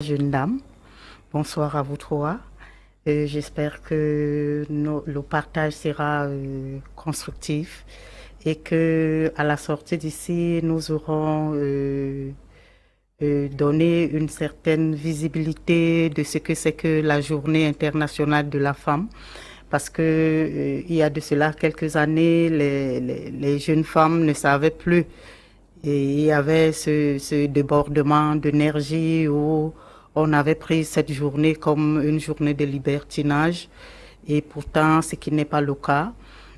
Jeune dame, bonsoir à vous trois. J'espère que le partage sera constructif et que à la sortie d'ici, nous aurons donné une certaine visibilité de ce que c'est que la Journée internationale de la femme. Parce que il y a de cela quelques années, les jeunes femmes ne savaient plus. Et il y avait ce débordement d'énergie où on avait pris cette journée comme une journée de libertinage. Et pourtant, ce qui n'est pas le cas.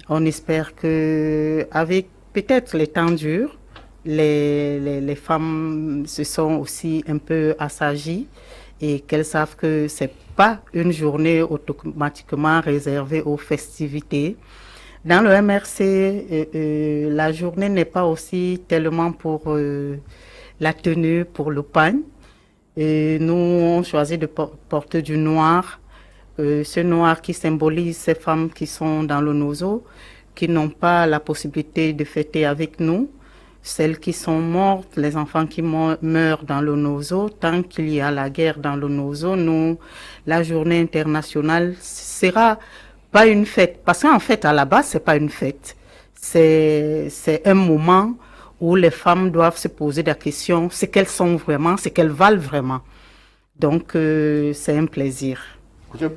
On espère que, avec peut-être les temps durs, les femmes se sont aussi un peu assagies et qu'elles savent que c'est pas une journée automatiquement réservée aux festivités. Dans le MRC, la journée n'est pas aussi tellement pour la tenue, pour le pagne. Et nous, on choisit de porter du noir. Ce noir qui symbolise ces femmes qui sont dans le nozo, qui n'ont pas la possibilité de fêter avec nous. Celles qui sont mortes, les enfants qui meurent dans le nozo, tant qu'il y a la guerre dans le nozo, nous, la journée internationale sera pas une fête. Parce qu'en fait, à la base, c'est pas une fête. C'est un moment où les femmes doivent se poser la question, ce qu'elles sont vraiment, ce qu'elles valent vraiment. Donc, c'est un plaisir. Okay.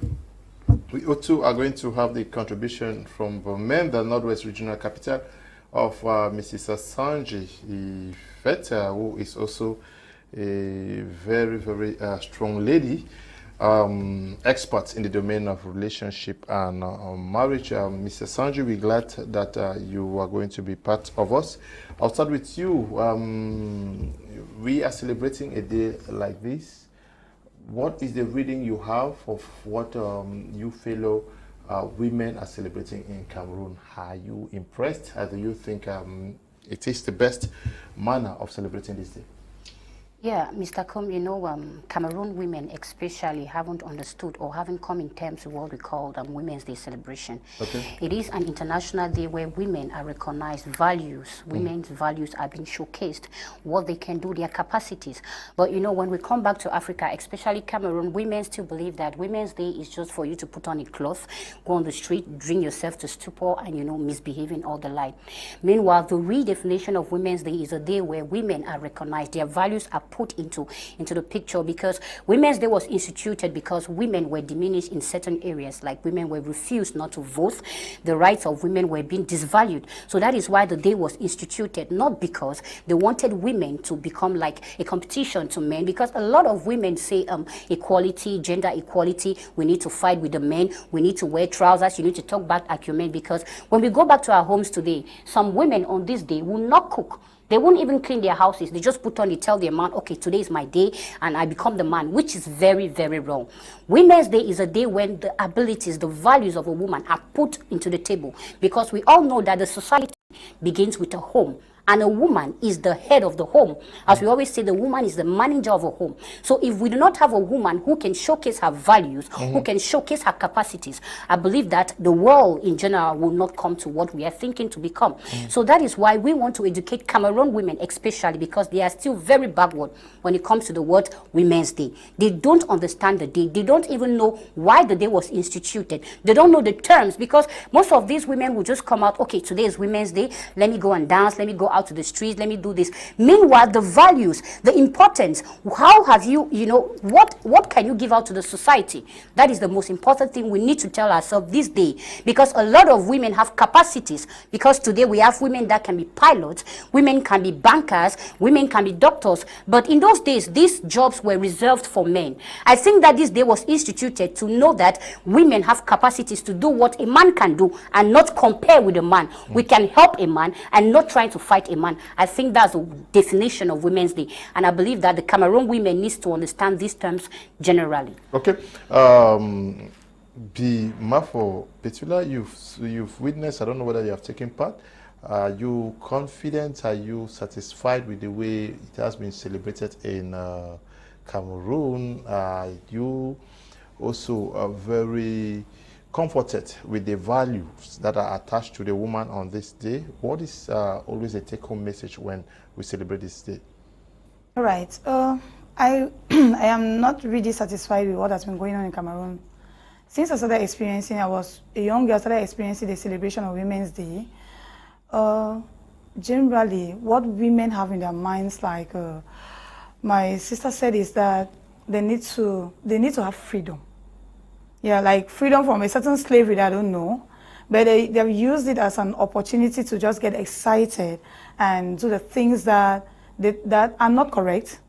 We also are going to have the contribution from the men, the Northwest Regional Capital, of Mrs. Asanji Yvette, who is also a very, very strong lady, expert in the domain of relationship and marriage. Mrs. Asanji, we're glad that you are going to be part of us. I'll start with you. We are celebrating a day like this. What is the reading you have of what you fellow women are celebrating in Cameroon? Are you impressed? Or do you think it is the best manner of celebrating this day? Yeah, Mr. Kum, you know, Cameroon women especially haven't understood or haven't come in terms of what we call Women's Day celebration. Okay. It is an international day where women are recognized, values, women's values are being showcased, what they can do, their capacities. But, you know, when we come back to Africa, especially Cameroon, women still believe that Women's Day is just for you to put on a cloth, go on the street, drink yourself to stupor, and, you know, misbehaving all the like. Meanwhile, the redefinition of Women's Day is a day where women are recognized, their values are put into the picture, because Women's Day was instituted because women were diminished in certain areas, like women were refused not to vote, the rights of women were being disvalued. So that is why the day was instituted, not because they wanted women to become like a competition to men, because a lot of women say equality, gender equality, we need to fight with the men, we need to wear trousers, you need to talk back at your men, because when we go back to our homes today, some women on this day will not cook. They won't even clean their houses. They just put on it, tell their man, okay, today is my day, and I become the man, which is very, very wrong. Women's Day is a day when the abilities, the values of a woman are put into the table, because we all know that the society begins with a home. And a woman is the head of the home. As we always say, the woman is the manager of a home. So if we do not have a woman who can showcase her values, who can showcase her capacities, I believe that the world in general will not come to what we are thinking to become. So that is why we want to educate Cameroon women especially, because they are still very backward when it comes to the word Women's Day. They don't understand the day. They don't even know why the day was instituted. They don't know the terms, because most of these women will just come out, okay, today is Women's Day, let me go and dance, let me go out to the streets, let me do this. Meanwhile, the values, the importance, how have you, you know, what can you give out to the society? That is the most important thing we need to tell ourselves this day, because a lot of women have capacities, because today we have women that can be pilots, women can be bankers, women can be doctors, but in those days, these jobs were reserved for men. I think that this day was instituted to know that women have capacities to do what a man can do and not compare with a man. We can help a man and not trying to fight a man. I think that's the definition of Women's Day, and I believe that the Cameroon women needs to understand these terms generally. Okay. Bih Mafor, Pertular, you've witnessed, I don't know whether you have taken part. Are you confident? Are you satisfied with the way it has been celebrated in Cameroon? Are you also very comforted with the values that are attached to the woman on this day? What is always a take-home message when we celebrate this day? All right. I am not really satisfied with what has been going on in Cameroon. Since I started experiencing, I was a young girl, started experiencing the celebration of Women's Day. Generally, what women have in their minds, like my sister said, is that they need to have freedom. Yeah, like freedom from a certain slavery that I don't know, but they've used it as an opportunity to just get excited and do the things that are not correct.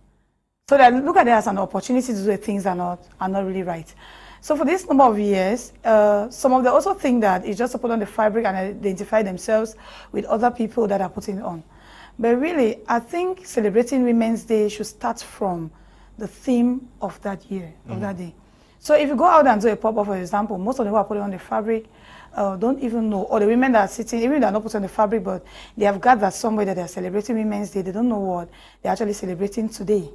So they look at it as an opportunity to do the things that are not really right. So for this number of years, some of them also think that it's just to put on the fabric and identify themselves with other people that are putting it on. But really, I think celebrating Women's Day should start from the theme of that year, of that day. So if you go out and do a pop-up, for example, most of them who are putting on the fabric don't even know, or the women that are sitting, even if they're not putting on the fabric, but they have gathered somewhere that they're celebrating Women's Day, they don't know what they're actually celebrating today.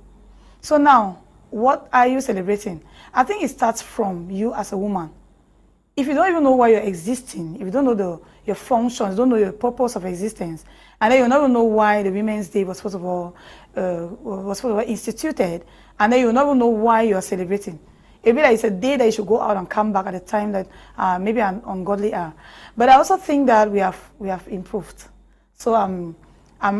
So now, what are you celebrating? I think it starts from you as a woman. If you don't even know why you're existing, if you don't know your functions, don't know your purpose of existence, and then you never know why the Women's Day was first of all instituted, and then you never know why you're celebrating. It'll be like it's a day that you should go out and come back at a time that maybe an ungodly hour. But I also think that we have improved. So I'm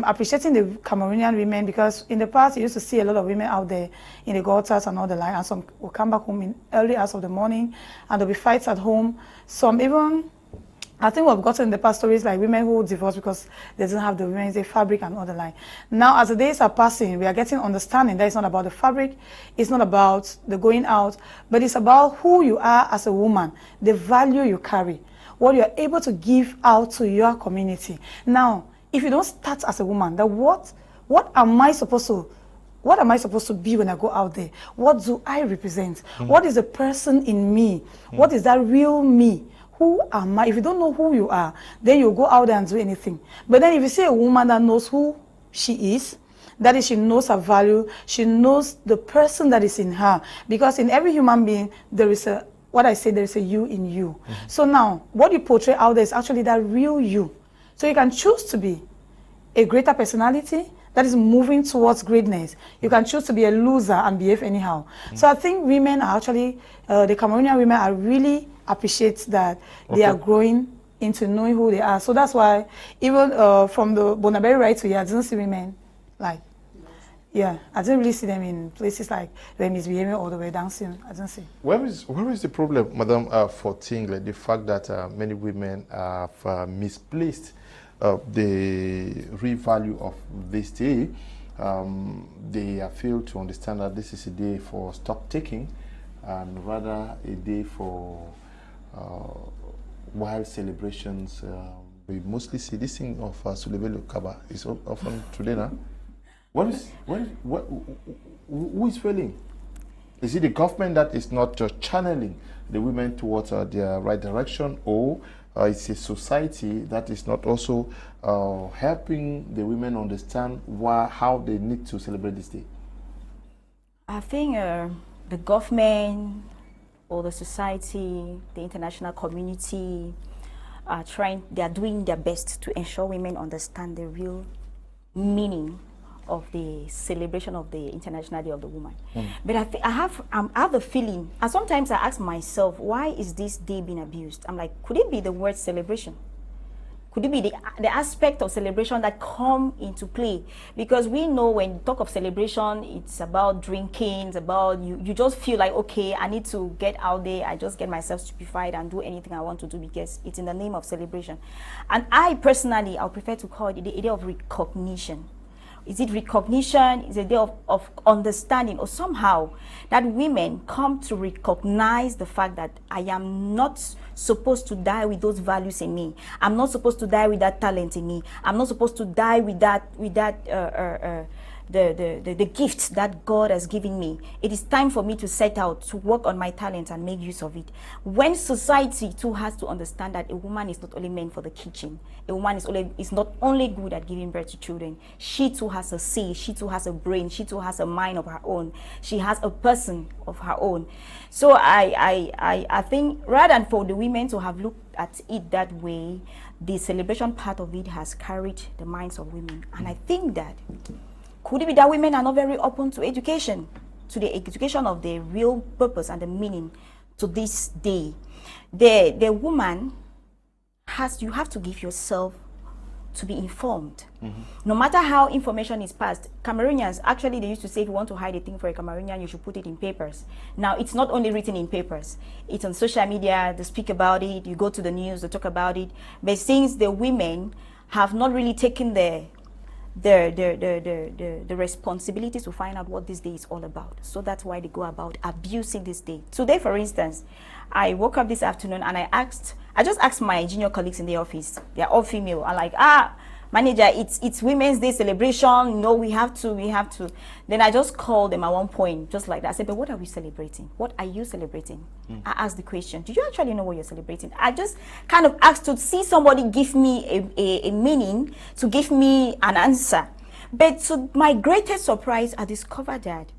appreciating the Cameroonian women, because in the past you used to see a lot of women out there in the gutters and all the like, and some will come back home in early hours of the morning, and there'll be fights at home. Some even, I think we've gotten in the past stories like women who divorce because they didn't have the Women's Day fabric and all the like. Now, as the days are passing, we are getting understanding that it's not about the fabric, it's not about the going out, but it's about who you are as a woman, the value you carry, what you're able to give out to your community. Now, if you don't start as a woman, then what am I supposed to be when I go out there? What do I represent? What is the person in me? What is that real me? Who am I? If you don't know who you are, then you go out there and do anything. But then if you see a woman that knows who she is, that is, she knows her value, she knows the person that is in her. Because in every human being, there is a you in you. So now, what you portray out there is actually that real you. So you can choose to be a greater personality that is moving towards greatness. You can choose to be a loser and behave anyhow. So I think women are actually, the Cameroonian women are really appreciate that they are growing into knowing who they are. So that's why even from the Bonaberi right to here, I didn't see women like, yeah, I didn't really see them in places like where misbehaving all the way dancing. I didn't see. Where is the problem, Mme Fotinglet? The fact that many women have misplaced the real value of this day. They have failed to understand that this is a day for stock taking, and rather a day for wild celebrations. We mostly see this thing of Sulebelo Kaba is often today now. Who is failing? Is it the government that is not channeling the women towards their right direction, or it's a society that is not also helping the women understand how they need to celebrate this day? I think the government or the society, the international community they are doing their best to ensure women understand the real meaning of the celebration of the International Day of the Woman. But I have the feeling, and sometimes I ask myself, why is this day being abused? I'm like, could it be the word celebration? Could it be the aspect of celebration that come into play? Because we know when you talk of celebration, it's about drinking, it's about you just feel like, okay, I need to get out there, I just get myself stupefied and do anything I want to do because it's in the name of celebration. And I personally, I would prefer to call it the idea of recognition. Is it recognition? Is it a day of understanding, or somehow that women come to recognize the fact that I am not supposed to die with those values in me. I'm not supposed to die with that talent in me. I'm not supposed to die with the gifts that God has given me. It is time for me to set out to work on my talents and make use of it. When society too has to understand that a woman is not only meant for the kitchen, a woman is not only good at giving birth to children, she too has a say, she too has a brain, she too has a mind of her own, she has a person of her own. So I think rather than for the women to have looked at it that way, the celebration part of it has carried the minds of women. And I think that Could it be that women are not very open to education, to the education of the real purpose and the meaning to this day? The woman you have to give yourself to be informed. No matter how information is passed. Cameroonians, actually, they used to say, if you want to hide a thing for a Cameroonian, you should put it in papers. Now, it's not only written in papers. It's on social media, they speak about it, you go to the news, they talk about it. But since the women have not really taken the responsibility to find out what this day is all about. So that's why they go about abusing this day. Today, for instance, I woke up this afternoon and I just asked my junior colleagues in the office, they're all female. I'm like, manager, it's Women's Day celebration. No, we have to. Then I just called them at one point, just like that. I said, but what are we celebrating? What are you celebrating? I asked the question, do you actually know what you're celebrating? I just kind of asked to see somebody give me a meaning, to give me an answer. But to my greatest surprise, I discovered that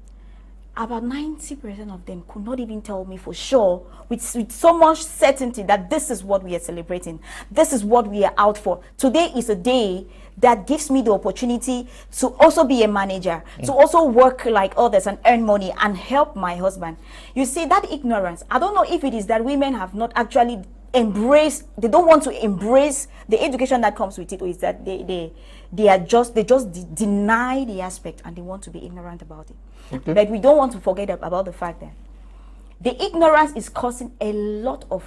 about 90% of them could not even tell me for sure with so much certainty that this is what we are celebrating. This is what we are out for. Today is a day that gives me the opportunity to also be a manager, to also work like others and earn money and help my husband. You see, that ignorance, I don't know if it is that women have not actually embraced, they don't want to embrace the education that comes with it, or is that they just deny the aspect and they want to be ignorant about it. Okay. But we don't want to forget about the fact that the ignorance is causing a lot of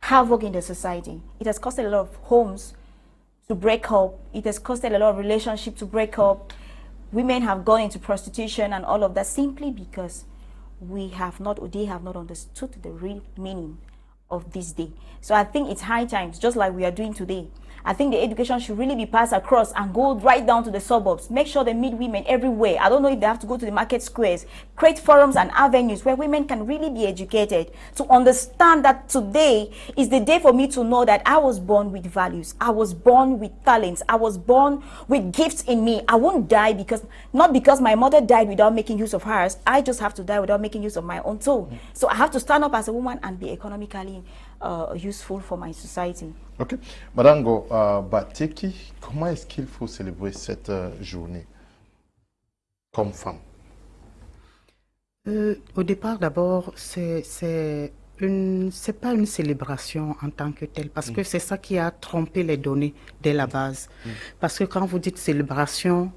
havoc in the society. It has caused a lot of homes to break up. It has caused a lot of relationships to break up. Women have gone into prostitution and all of that simply because they have not understood the real meaning of this day. So I think it's high time, just like we are doing today. I think the education should really be passed across and go right down to the suburbs. Make sure they meet women everywhere. I don't know if they have to go to the market squares. Create forums and avenues where women can really be educated to understand that today is the day for me to know that I was born with values. I was born with talents. I was born with gifts in me. I won't die not because my mother died without making use of hers. I just have to die without making use of my own too. So I have to stand up as a woman and be economically useful for my society. Ok. Madame Bateki, comment est-ce qu'il faut célébrer cette journée comme femme? Au départ, d'abord, c'est pas une célébration en tant que telle, parce que c'est ça qui a trompé les données dès la base. Parce que quand vous dites célébration,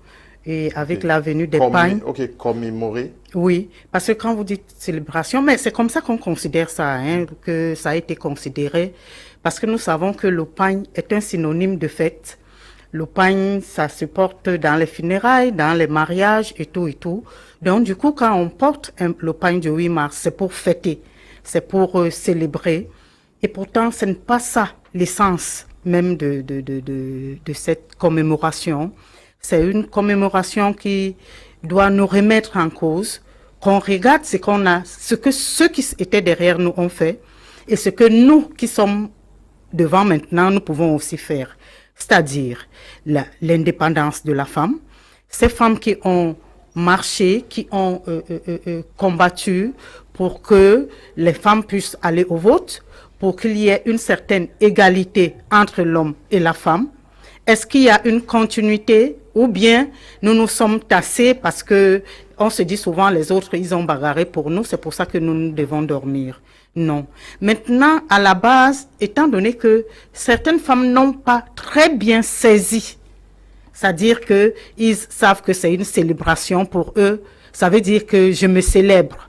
et avec la venue des pagnes... Ok, commémorer. Oui, parce que quand vous dites célébration, mais c'est comme ça qu'on considère ça, hein, que ça a été considéré, parce que nous savons que le pagne est un synonyme de fête. Le pagne, ça se porte dans les funérailles, dans les mariages et tout et tout. Donc du coup, quand on porte le pagne du 8 mars, c'est pour fêter, c'est pour célébrer. Et pourtant, ce n'est pas ça l'essence même de cette commémoration. C'est une commémoration qui doit nous remettre en cause, qu'on regarde ce qu'on a, ce que ceux qui étaient derrière nous ont fait et ce que nous qui sommes devant maintenant, nous pouvons aussi faire. C'est-à-dire l'indépendance de la femme, ces femmes qui ont marché, qui ont combattu pour que les femmes puissent aller au vote, pour qu'il y ait une certaine égalité entre l'homme et la femme. Est-ce qu'il y a une continuité ou bien nous nous sommes tassés parce que on se dit souvent les autres ils ont bagarré pour nous, c'est pour ça que nous devons dormir? Non. Maintenant, à la base, étant donné que certaines femmes n'ont pas très bien saisi, c'est-à-dire que ils savent que c'est une célébration pour eux, ça veut dire que je me célèbre.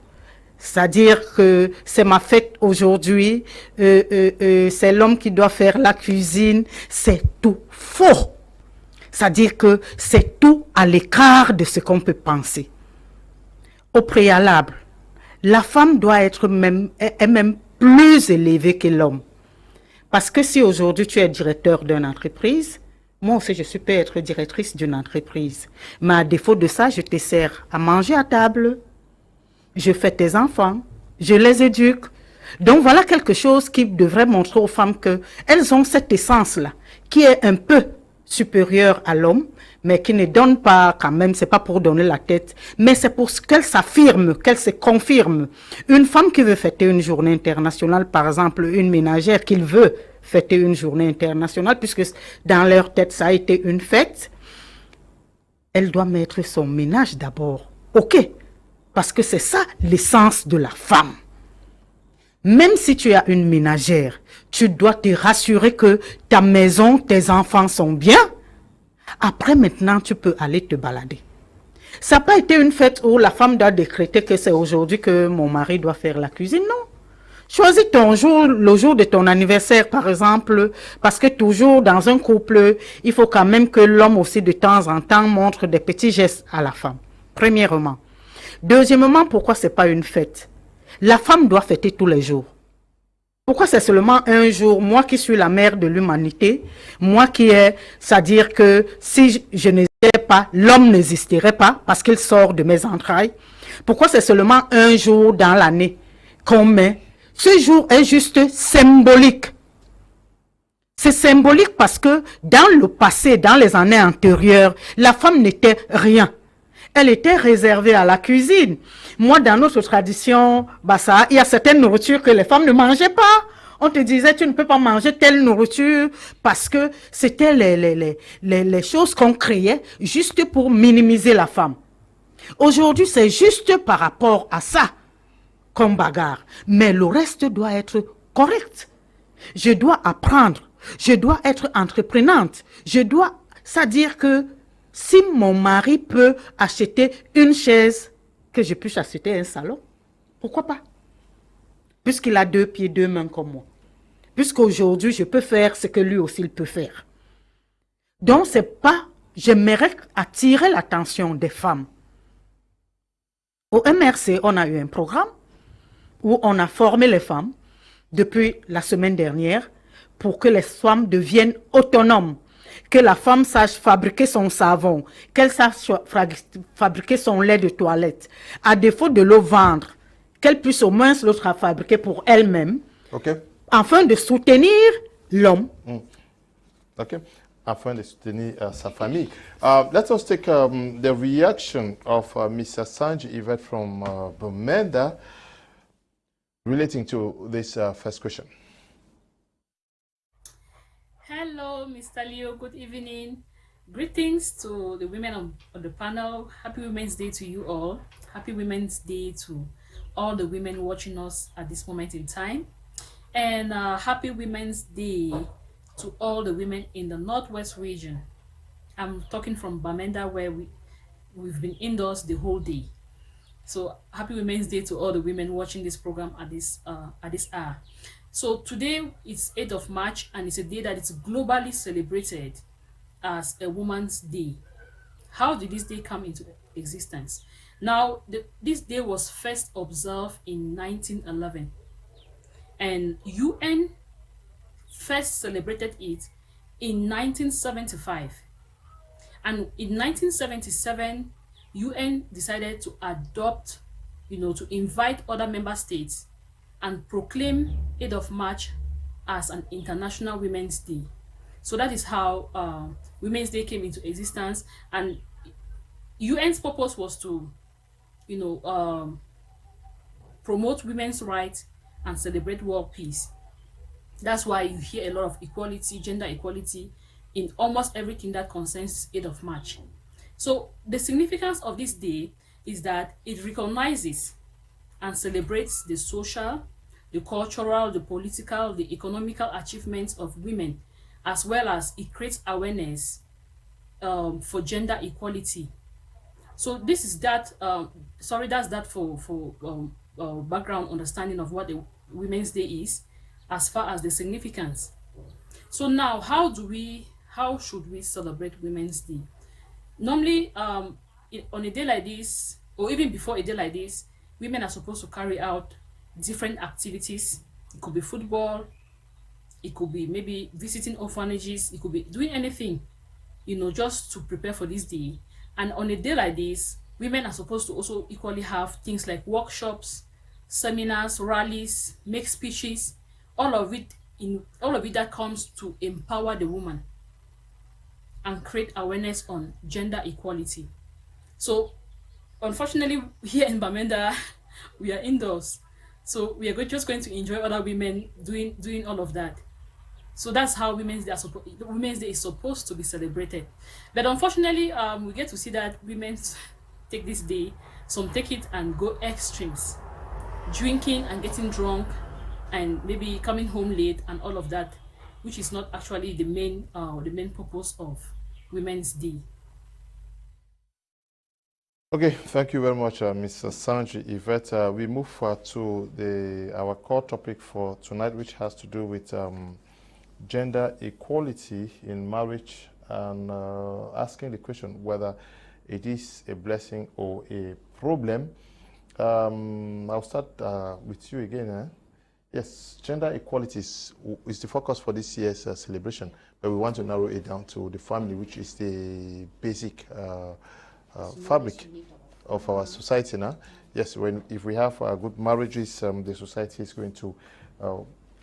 C'est-à-dire que c'est ma fête aujourd'hui, c'est l'homme qui doit faire la cuisine, c'est tout faux. C'est-à-dire que c'est tout à l'écart de ce qu'on peut penser. Au préalable, la femme doit être même plus élevée que l'homme. Parce que si aujourd'hui tu es directeur d'une entreprise, moi aussi je peux être directrice d'une entreprise. Mais à défaut de ça, je te sers à manger à table. Je fais tes enfants, je les éduque. Donc voilà quelque chose qui devrait montrer aux femmes qu'elles ont cette essence-là, qui est un peu supérieure à l'homme, mais qui ne donne pas quand même, c'est pas pour donner la tête, mais c'est pour qu'elle s'affirme, qu'elle se confirme. Une femme qui veut fêter une journée internationale, par exemple une ménagère qui veut fêter une journée internationale, puisque dans leur tête ça a été une fête, elle doit mettre son ménage d'abord. Ok, parce que c'est ça l'essence de la femme. Même si tu as une ménagère, tu dois te rassurer que ta maison, tes enfants sont bien. Après, maintenant, tu peux aller te balader. Ça n'a pas été une fête où la femme doit décréter que c'est aujourd'hui que mon mari doit faire la cuisine, non. Choisis ton jour, le jour de ton anniversaire, par exemple, parce que toujours dans un couple, il faut quand même que l'homme aussi de temps en temps montre des petits gestes à la femme, premièrement. Deuxièmement, pourquoi ce n'est pas une fête? La femme doit fêter tous les jours. Pourquoi c'est seulement un jour? Moi qui suis la mère de l'humanité, moi qui est, c'est-à-dire que si je n'existais pas, l'homme n'existerait pas parce qu'il sort de mes entrailles. Pourquoi c'est seulement un jour dans l'année qu'on met? Ce jour est juste symbolique. C'est symbolique parce que dans le passé, dans les années antérieures, la femme n'était rien. Elle était réservée à la cuisine. Moi, dans notre tradition, il y a certaines nourritures que les femmes ne mangeaient pas. On te disait, tu ne peux pas manger telle nourriture parce que c'était les choses qu'on créait juste pour minimiser la femme. Aujourd'hui, c'est juste par rapport à ça qu'on bagarre. Mais le reste doit être correct. Je dois apprendre. Je dois être entreprenante. C'est-à-dire que si mon mari peut acheter une chaise, que je puisse acheter un salon, pourquoi pas? Puisqu'il a 2 pieds, 2 mains comme moi. Puisqu'aujourd'hui, je peux faire ce que lui aussi il peut faire. Donc, c'est pas... J'aimerais attirer l'attention des femmes. Au MRC, on a eu un programme où on a formé les femmes depuis la semaine dernière pour que les femmes deviennent autonomes. Que la femme sache fabriquer son savon, qu'elle sache fabriquer son lait de toilette. À défaut de le vendre, qu'elle puisse au moins le fabriquer pour elle-même, afin de soutenir l'homme. Afin de soutenir sa famille. Let us take the reaction of Ms. Asanji Yvette from Bamenda relating to this first question. Hello, Mr. Leo. Good evening. Greetings to the women on the panel. Happy Women's Day to you all. Happy Women's Day to all the women watching us at this moment in time. And happy Women's Day to all the women in the Northwest region. I'm talking from Bamenda, where we've been indoors the whole day. So happy Women's Day to all the women watching this program at this hour. So today it's 8th of March, and it's a day that is globally celebrated as a Woman's Day. How did this day come into existence? Now, this day was first observed in 1911, and UN first celebrated it in 1975. And in 1977, UN decided to adopt, to invite other member states and proclaim 8th of March as an International Women's Day. So that is how Women's Day came into existence. And UN's purpose was to, promote women's rights and celebrate world peace. That's why you hear a lot of equality, gender equality, in almost everything that concerns 8th of March. So the significance of this day is that it recognizes and celebrates the social, the cultural, the political, the economical achievements of women, as well as it creates awareness for gender equality. So this is that, that's that for background understanding of what the Women's Day is, as far as the significance. So now, how should we celebrate Women's Day? Normally, on a day like this, or even before a day like this, women are supposed to carry out different activities. It could be football, it could be maybe visiting orphanages, it could be doing anything, just to prepare for this day. And on a day like this, women are supposed to also equally have things like workshops, seminars, rallies, make speeches, all of it that comes to empower the woman and create awareness on gender equality. So unfortunately, here in Bamenda, we are indoors. So we are just going to enjoy other women doing all of that. So that's how Women's Day is supposed to be celebrated. But unfortunately, we get to see that women take this day, some take it and go extremes, drinking and getting drunk, and maybe coming home late and all of that, which is not actually the main purpose of Women's Day. Okay, thank you very much, Ms. Asanji Yvette. We move to our core topic for tonight, which has to do with gender equality in marriage, and asking the question whether it is a blessing or a problem. I'll start with you again. Yes, gender equality is the focus for this year's celebration, but we want to narrow it down to the family, which is the basic fabric of our society now. Yes, if we have good marriages, the society is going to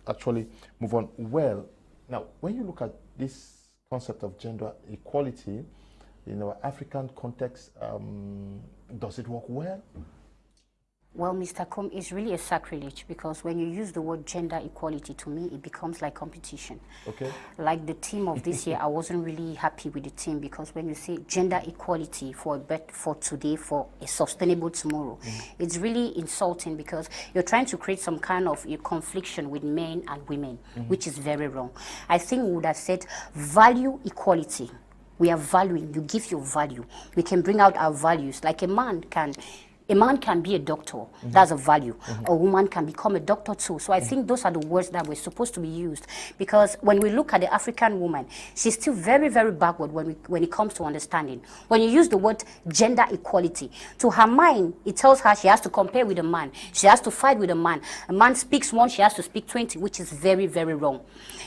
actually move on well. Now, when you look at this concept of gender equality in our African context, does it work well? Well, Mr. Kum, it's really a sacrilege, because when you use the word gender equality, to me, it becomes like competition. Okay. Like the theme of this year, I wasn't really happy with the theme, because when you say gender equality for today, for a sustainable tomorrow, it's really insulting, because you're trying to create some kind of a confliction with men and women, which is very wrong. I think we would have said value equality. We are valuing, you give your value. We can bring out our values, like a man can be a doctor. That's a value. A woman can become a doctor too. So I think those are the words that were supposed to be used, because when we look at the African woman, she's still very, very backward when it comes to understanding. When you use the word gender equality, to her mind, it tells her she has to compare with a man. She has to fight with a man. A man speaks one, she has to speak 20, which is very, very wrong.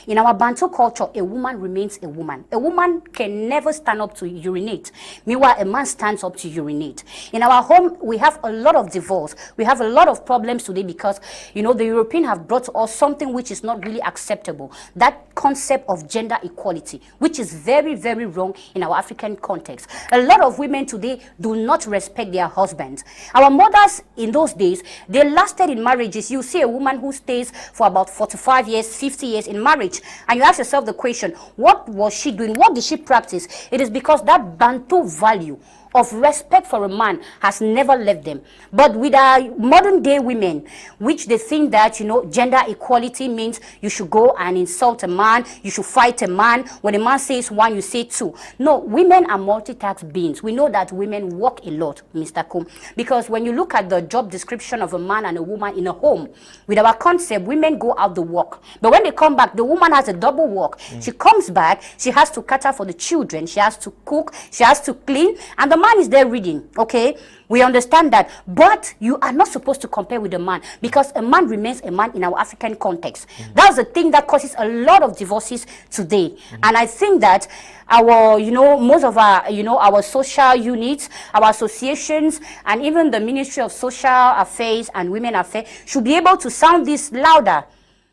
In our Bantu culture, a woman remains a woman. A woman can never stand up to urinate. Meanwhile, a man stands up to urinate. In our home, we have a lot of divorce. We have a lot of problems today because, the Europeans have brought to us something which is not really acceptable. That concept of gender equality, which is very, very wrong in our African context. A lot of women today do not respect their husbands. Our mothers in those days, they lasted in marriages. You see a woman who stays for about 45 years, 50 years in marriage, and you ask yourself the question, what was she doing? What did she practice? It is because that Bantu value of respect for a man has never left them. But with our modern day women, which they think that, gender equality means you should go and insult a man, you should fight a man. When a man says one, you say two. No, women are multitask beings. We know that women work a lot, Mr. Kum, because when you look at the job description of a man and a woman in a home, with our concept, women go out to work. But when they come back, the woman has a double work. She comes back, she has to cater for the children, she has to cook, she has to clean, and the man is there reading. Okay, we understand that, but you are not supposed to compare with a man, because a man remains a man in our African context. That's the thing that causes a lot of divorces today. And I think that our, most of our, our social units, our associations, and even the Ministry of Social Affairs and Women Affairs should be able to sound this louder,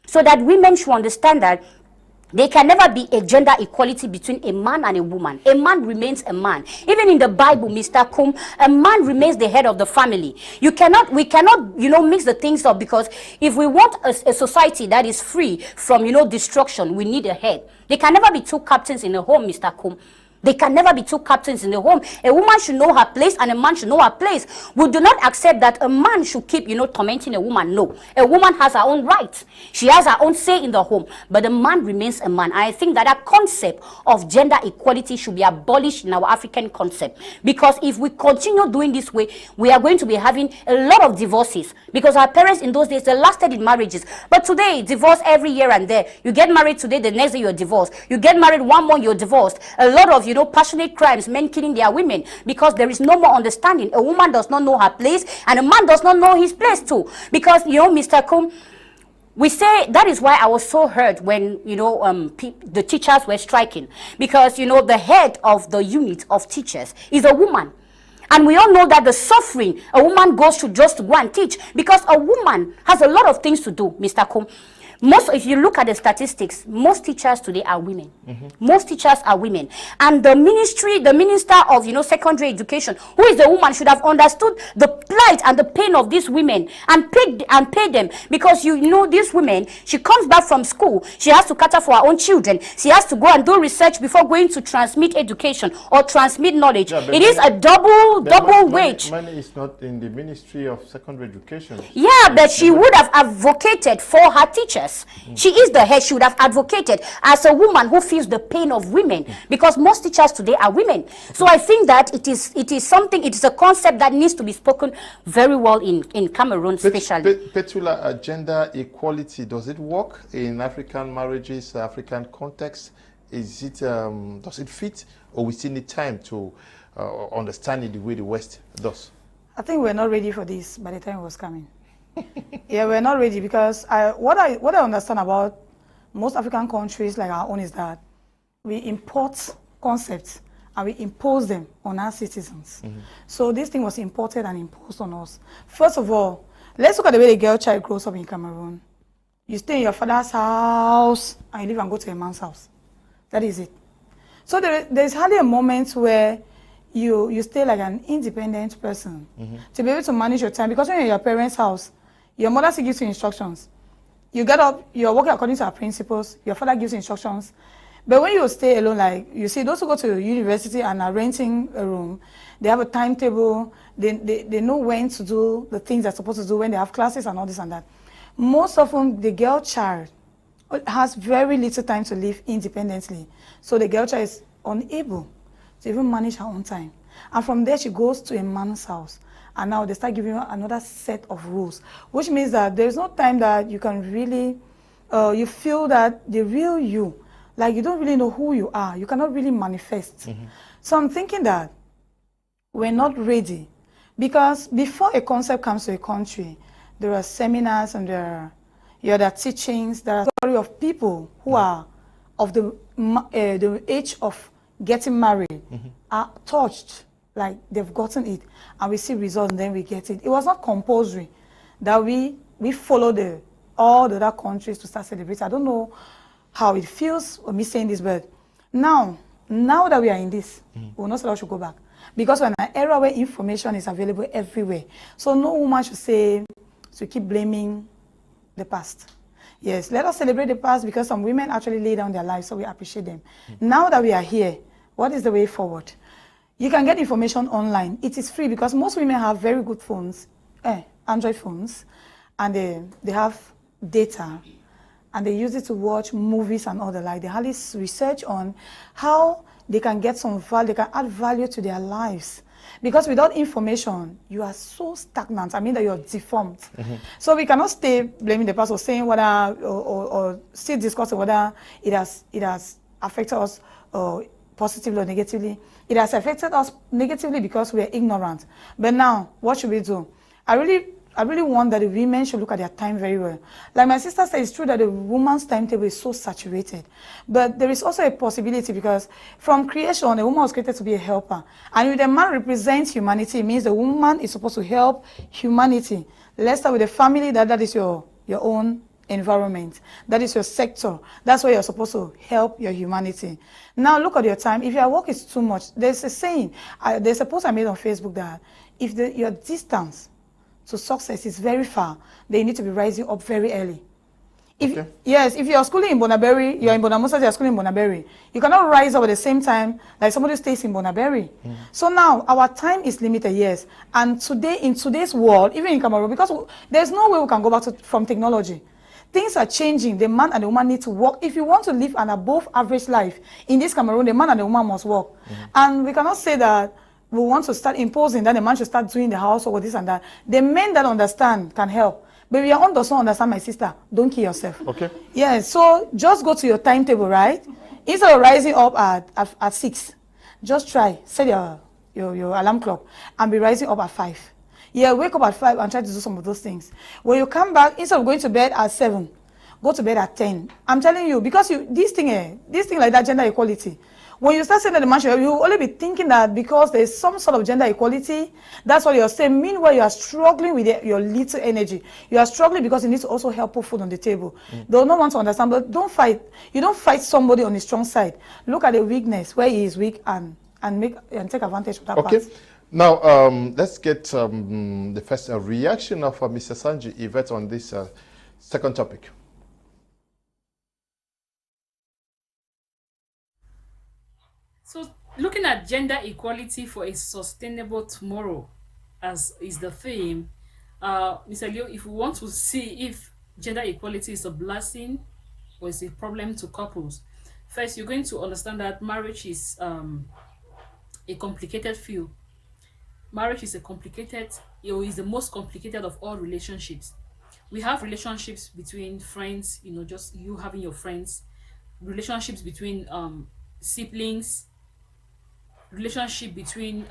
so that women should understand that there can never be a gender equality between a man and a woman. A man remains a man. Even in the Bible, Mr. Kum, a man remains the head of the family. We cannot, mix the things up, because if we want a society that is free from, destruction, we need a head. There can never be two captains in a home, Mr. Kum. There can never be two captains in the home. A woman should know her place and a man should know her place. We do not accept that a man should keep, tormenting a woman. No. A woman has her own rights. She has her own say in the home. But a man remains a man. I think that concept of gender equality should be abolished in our African concept. Because if we continue doing this way, we are going to be having a lot of divorces. Because our parents in those days, they lasted in marriages. But today, divorce every year and there. You get married today, the next day you're divorced. You get married 1 month, you're divorced. A lot of, passionate crimes, men killing their women, because there is no more understanding. A woman does not know her place, and a man does not know his place too. Because, Mr. Kum, we say that is why I was so hurt when, the teachers were striking. Because, the head of the unit of teachers is a woman. And we all know that the suffering a woman goes through just to go and teach, because a woman has a lot of things to do, Mr. Kum. if you look at the statistics, most teachers today are women. Most teachers are women. And the minister of, secondary education, who is the woman, should have understood the plight and the pain of these women and pay them. Because these women, she comes back from school, she has to cater for her own children. She has to go and do research before going to transmit education or transmit knowledge. Yeah, it is a double wage. Money is not in the Ministry of Secondary Education. Yeah, but she would have advocated for her teachers. She is the head. She would have advocated as a woman who feels the pain of women, because most teachers today are women. So I think that it is a concept that needs to be spoken very well in Cameroon, especially. Pertular, gender equality, does it work in African marriages, African context? Does it fit, or we still need time to understand it the way the West does? I think we're not ready for this by the time it was coming. Yeah, we're not ready, because what I understand about most African countries like our own is that we import concepts and we impose them on our citizens. So this thing was imported and imposed on us. First of all, let's look at the way the girl child grows up in Cameroon. You stay in your father's house and you leave and go to a man's house. That is it. So there's hardly a moment where you stay like an independent person to be able to manage your time, because when you're in your parents' house, your mother still gives you instructions. You get up, you're working according to our principles, your father gives you instructions. But when you stay alone, like you see, those who go to university and are renting a room, they have a timetable, they know when to do the things they're supposed to do, when they have classes and all this and that. Most often, the girl child has very little time to live independently. So the girl child is unable to even manage her own time. And from there, she goes to a man's house. And now they start giving her another set of rules, which means that there's no time that you can really, you feel that the real you, like you don't really know who you are. You cannot really manifest. So I'm thinking that we're not ready, because before a concept comes to a country, there are seminars and there are teachings. There are a story of people who are of the age of getting married, are touched, like they've gotten it, and we see results and then we get it. It was not compulsory that we follow all the other countries to start celebrating. I don't know how it feels for me saying this, but now that we are in this, we will not say we should go back. Because we're in an era where information is available everywhere. So no woman should keep blaming the past. Yes, let us celebrate the past, because some women actually lay down their lives, so we appreciate them. Now that we are here, what is the way forward? You can get information online. It is free, because most women have very good phones, Android phones, and they have data, and they use it to watch movies and all the like. They hardly research on how they can get some value, they can add value to their lives. Because without information, you are so stagnant. I mean that you're deformed. So we cannot stay blaming the past or saying whether, or still discussing whether it has affected us positively or negatively. It has affected us negatively because we are ignorant. But now, what should we do? I really want that the women should look at their time very well. Like my sister said, it's true that the woman's timetable is so saturated. But there is also a possibility, because from creation, a woman was created to be a helper. And if the man represents humanity, it means the woman is supposed to help humanity. Let's start with the family. That is your own environment. That is your sector. That's where you're supposed to help your humanity. Now look at your time. If your work is too much, there's a saying, there's a post I made on Facebook that if your distance to success is very far, they need to be rising up very early. Yes, if you're schooling in Bonaberry, you're in Bonamusa, you're schooling in Bonaberry, you cannot rise up at the same time like somebody who stays in Bonaberry. So now our time is limited, yes. And today, in today's world, even in Cameroon, because there's no way we can go back from technology. Things are changing. The man and the woman need to work. If you want to live an above average life in this Cameroon, the man and the woman must work. And we cannot say that we want to start imposing that the man should start doing the house or this and that. The men that understand can help. But if your own does not understand, my sister, don't kill yourself. Okay. Yeah, so just go to your timetable, right? Instead of rising up at 6, just try, set your alarm clock and be rising up at 5. Yeah, wake up at 5 and try to do some of those things. When you come back, instead of going to bed at 7, go to bed at 10. I'm telling you, because this thing like that, gender equality, When you start saying that the man should help you, will only be thinking that because there's some sort of gender equality, that's what you're saying. Meanwhile, you are struggling with your little energy. You are struggling because you need to also help put food on the table. They'll not want to understand, but don't fight. You don't fight somebody on the strong side. Look at the weakness, where he is weak, and take advantage of that part. Now, let's get the first reaction of Mr. Asanji Yvette on this second topic. So, looking at gender equality for a sustainable tomorrow, as is the theme, Mr. Leo, if we want to see if gender equality is a blessing or is a problem to couples, first you're going to understand that marriage is a complicated field. Marriage is a complicated, is the most complicated of all relationships. We have relationships between friends, just you having your friends, relationships between siblings, relationship between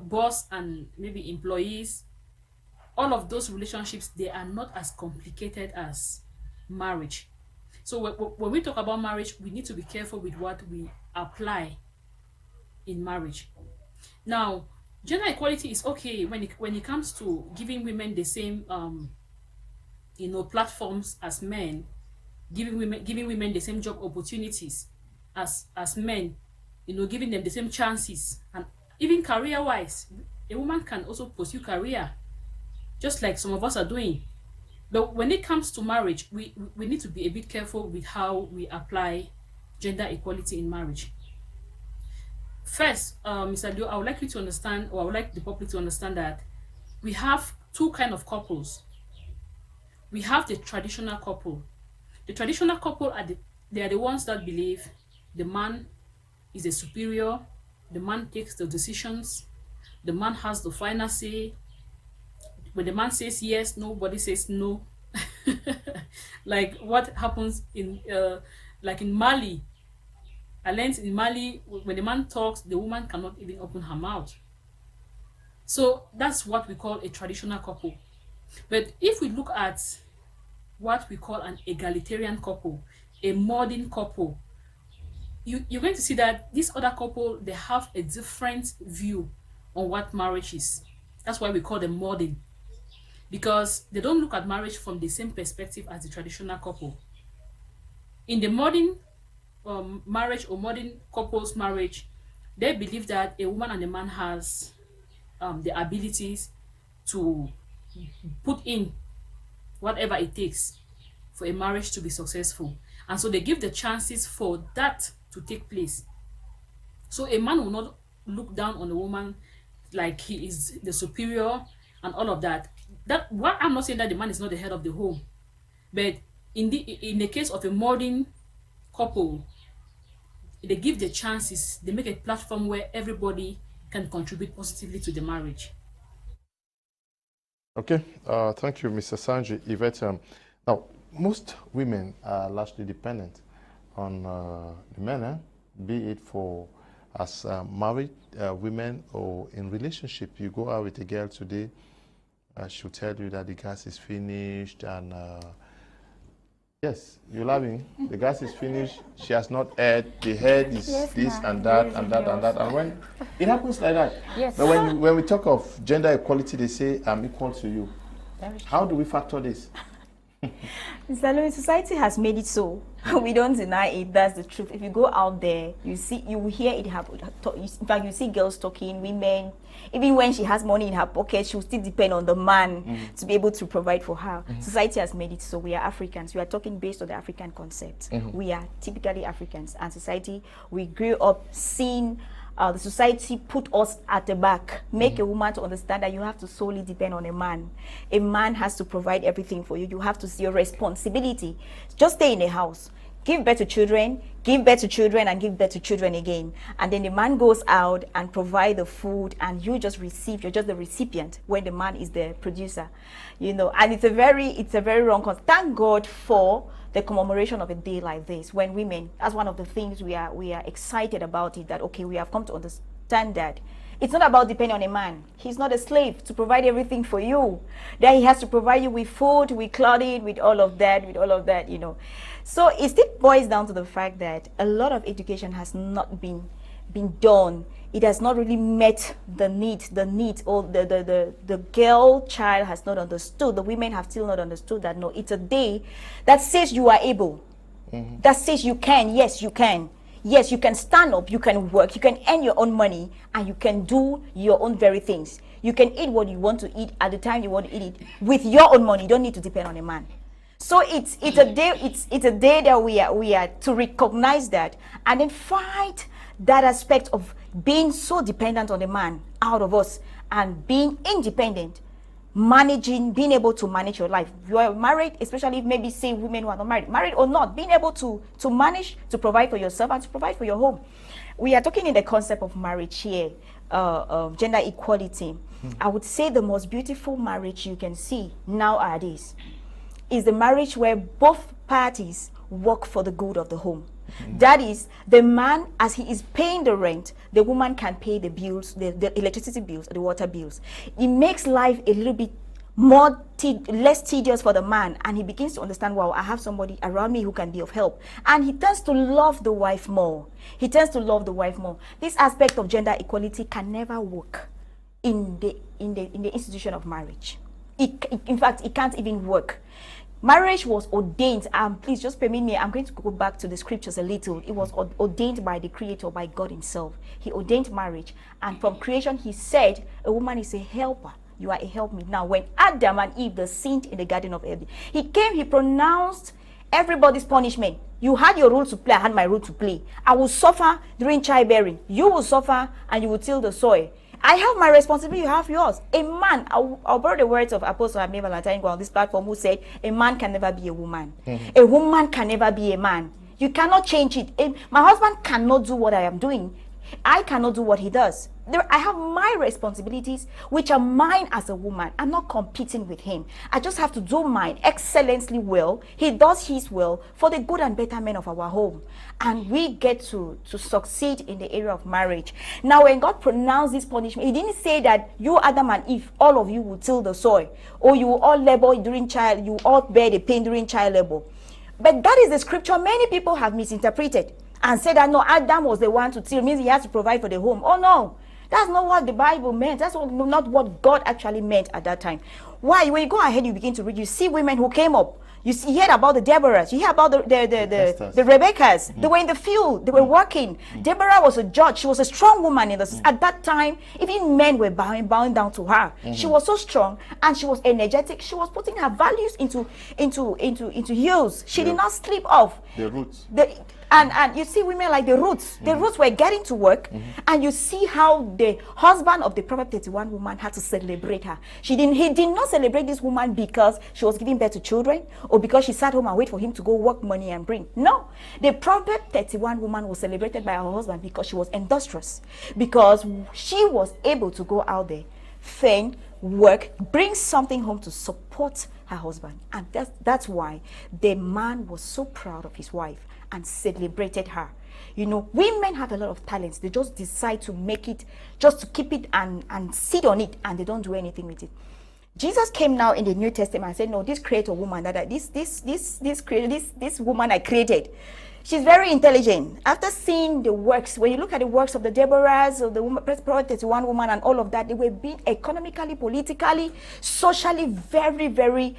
boss and maybe employees. All of those relationships, they are not as complicated as marriage. So when we talk about marriage, we need to be careful with what we apply in marriage. Now, gender equality is okay when it comes to giving women the same platforms as men, giving women the same job opportunities as men, giving them the same chances, and even career-wise, a woman can also pursue career, just like some of us are doing. But when it comes to marriage, we need to be a bit careful with how we apply gender equality in marriage. First, Mr. Dio, I would like you to understand, or I would like the public to understand that we have two kinds of couples. We have the traditional couple. The traditional couple they are the ones that believe the man is a superior, the man takes the decisions, the man has the final say. When the man says yes, nobody says no. Like what happens in Mali. I learned in Mali, when the man talks, the woman cannot even open her mouth. So that's what we call a traditional couple. But if we look at what we call an egalitarian couple, a modern couple, you're going to see that this other couple, they have a different view on what marriage is. That's why we call them modern, because they don't look at marriage from the same perspective as the traditional couple. In the modern marriage or modern couples marriage, they believe that a woman and a man has the abilities to put in whatever it takes for a marriage to be successful, and so they give the chances for that to take place. So a man will not look down on a woman like he is the superior and all of that. What I'm not saying that the man is not the head of the home, but in the case of a modern couple, they give the chances, they make a platform where everybody can contribute positively to the marriage. Okay, thank you, Mr. Asanji Yvette. Now, most women are largely dependent on the men, be it for as married women or in relationship. You go out with a girl today, she'll tell you that the gas is finished, and yes, you're laughing. The gas is finished. She has not aired. The head is this and that and that and that. And when it happens like that, but when we talk of gender equality, they say I'm equal to you. How do we factor this? Mr. Louis, society has made it so. We don't deny it. That's the truth. If you go out there, you will hear it happen. In fact, you see girls talking, women. Even when she has money in her pocket, she will still depend on the man to be able to provide for her. Society has made it so. We are Africans. We are talking based on the African concept. We are typically Africans, and society, we grew up seeing the society put us at the back, make a woman to understand that you have to solely depend on a man. A man has to provide everything for you. You have to see your responsibility. Just stay in the house, give birth to children, and give birth to children again. And then the man goes out and provide the food, and you just receive. You're just the recipient when the man is the producer, And it's a very wrong concept. Thank God for the commemoration of a day like this, when women, that's one of the things we are excited about it, that okay, we have come to understand that It's not about depending on a man. He's not a slave to provide everything for you. That he has to provide you with food, with clothing, with all of that, you know. So it still boils down to the fact that a lot of education has not been done. It has not really met the need, or the girl child has not understood. The women have still not understood that, no, it's a day that says you are able. That says you can. Yes, you can. Yes, you can stand up, you can work, you can earn your own money, and you can do your own very things. You can eat what you want to eat at the time you want to eat it with your own money. You don't need to depend on a man. So it's a day that we are to recognize that, and then fight that aspect of being so dependent on a man out of us, and being independent, being able to manage your life. You are married, especially if maybe say women who are not married or not, being able to manage to provide for yourself and to provide for your home. We are talking in the concept of marriage here, gender equality. I would say the most beautiful marriage you can see nowadays is the marriage where both parties work for the good of the home. That is, the man, as he is paying the rent, the woman can pay the bills, the electricity bills, the water bills. It makes life a little bit less tedious for the man, and he begins to understand, wow, I have somebody around me who can be of help, and he tends to love the wife more. This aspect of gender equality can never work in the institution of marriage. In fact, it can't even work. Marriage was ordained, please just permit me, I'm going to go back to the scriptures a little. It was ordained by the Creator, by God himself. He ordained marriage, and from creation he said, a woman is a helper. You are a helpmeet. Now, when Adam and Eve, they sinned in the Garden of Eden, he came, he pronounced everybody's punishment. You had your role to play, I had my role to play. I will suffer during childbearing. You will suffer and you will till the soil. I have my responsibility, you have yours. A man, I'll borrow the words of Apostle Mme Fotinglet on this platform, who said, a man can never be a woman. A woman can never be a man. You cannot change it. My husband cannot do what I am doing. I cannot do what he does. I have my responsibilities, which are mine as a woman. I'm not competing with him. I just have to do mine excellently well. He does his well for the good and betterment of our home. And we get to succeed in the area of marriage. Now, when God pronounced this punishment, he didn't say that you, Adam and Eve, all of you will till the soil, or you will all labor during you all bear the pain during child labor. But that is the scripture many people have misinterpreted and said that, no, Adam was the one to till, means he has to provide for the home. Oh no, that's not what the Bible meant. That's not what God actually meant at that time. Why? When you go ahead, you begin to read, you see women who came up. You hear about the Deborahs, you hear about the Rebeccas. They were in the field, they were working. Deborah was a judge, she was a strong woman at that time. Even men were bowing down to her. She was so strong and she was energetic. She was putting her values into use. She did not slip off. The roots. And you see women like the roots. The roots were getting to work, and you see how the husband of the Prophet 31 woman had to celebrate her. He did not celebrate this woman because she was giving birth to children, or because she sat home and wait for him to go work money and bring. No, the Prophet 31 woman was celebrated by her husband because she was industrious, because she was able to go out there, fend, work, bring something home to support her husband. And that's why the man was so proud of his wife and celebrated her. You know, women have a lot of talents. They just decide to make it, just to keep it and sit on it, and they don't do anything with it. Jesus came now in the New Testament and said, no, this creator woman, this woman I created, she's very intelligent. After seeing the works, when you look at the works of the Deborahs, of the Prophet 31 woman and all of that, they were being economically, politically, socially very, very,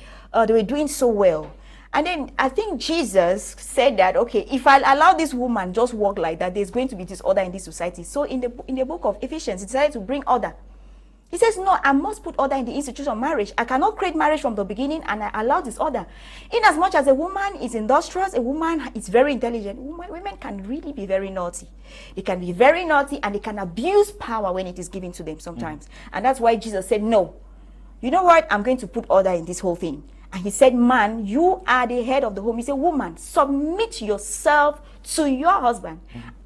they were doing so well. And then I think Jesus said that, okay, if I allow this woman just walk like that, there's going to be disorder in this society. So in the book of Ephesians, he decided to bring order. He says, no, I must put order in the institution of marriage. I cannot create marriage from the beginning and I allow disorder. In as much as a woman is industrious, a woman is very intelligent, women can really be very naughty. They can be very naughty and they can abuse power when it is given to them sometimes. And that's why Jesus said, no, you know what? I'm going to put order in this whole thing. And he said, man, you are the head of the home. He said, woman, submit yourself to your husband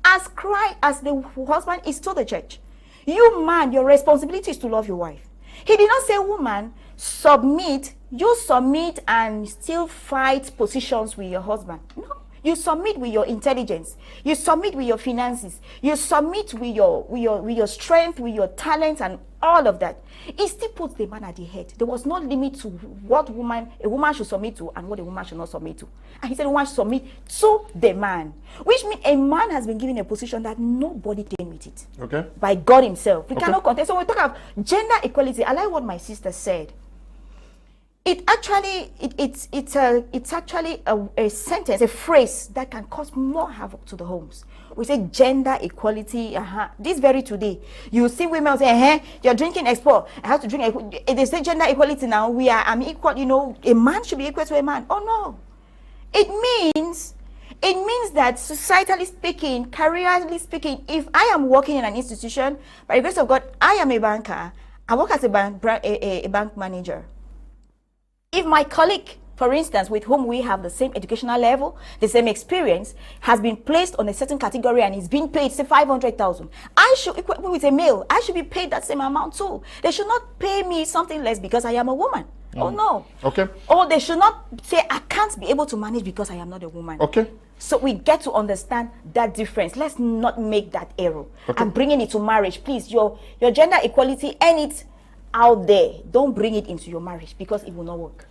as Christ, as the husband is to the church. You, man, your responsibility is to love your wife. He did not say, woman, submit, you submit and still fight positions with your husband. No, You submit with your intelligence. You submit with your finances. You submit with your strength, with your talent, and all of that. It still puts the man at the head. There was no limit to what a woman should submit to and what a woman should not submit to. And he said a woman should submit to the man, which means a man has been given a position that nobody came with it. Okay. By God himself. We cannot contest. So when we talk about gender equality, I like what my sister said. It's actually a sentence, a phrase that can cause more havoc to the homes. We say gender equality. This very today, you see women say, you're drinking expo. I have to drink. They say gender equality now. I'm equal. You know, a man should be equal to a man. Oh no, it means that societally speaking, careerly speaking, if I am working in an institution, by the grace of God, I am a banker. I work as a bank manager. If my colleague, for instance, with whom we have the same educational level, the same experience, has been placed on a certain category and is being paid, say, 500,000, I should, with a male, I should be paid that same amount too. They should not pay me something less because I am a woman. Oh no. Okay. Or they should not say, I can't be able to manage because I am not a woman. Okay. So we get to understand that difference. Let's not make that error. Okay. And bringing it to marriage, please, your gender equality, and it out there, don't bring it into your marriage because it will not work.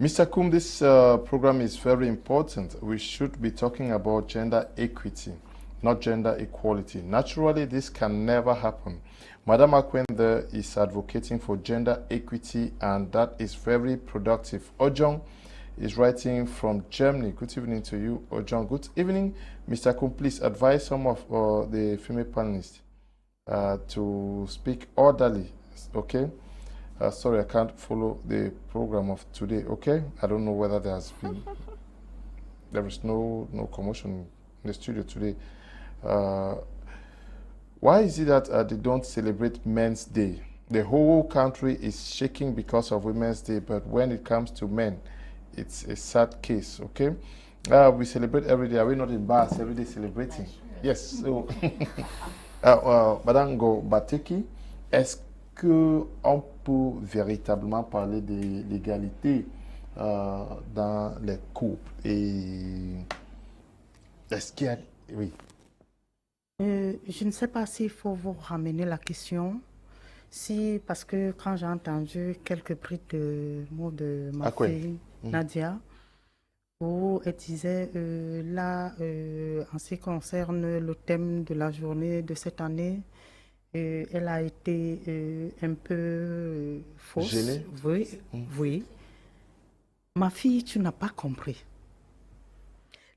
Mr. Kum, this program is very important. We should be talking about gender equity, not gender equality. Naturally, this can never happen. Madam Akwen is advocating for gender equity, and that is very productive. Ojong is writing from Germany. Good evening to you, Ojong. Good evening, Mr. Kum. Please advise some of the female panelists to speak orderly. Okay. Sorry, I can't follow the program of today. Okay, I don't know whether there is no commotion in the studio today. Why is it that they don't celebrate Men's Day? The whole country is shaking because of Women's Day, but when it comes to men, it's a sad case. Okay, we celebrate every day. Are we not in bars every day celebrating? Yes. So, Madame Bateki, est-ce qu'on peut véritablement parler de l'égalité dans les couples? Et est-ce qu'il y a... Oui. Je ne sais pas s'il faut vous ramener la question. Si, parce que quand j'ai entendu quelques bribes de mots de ma fille Nadia, où elle disait là, en ce qui concerne le thème de la journée de cette année, elle a été un peu fausse. Gênée. Oui, oui. Ma fille, tu n'as pas compris.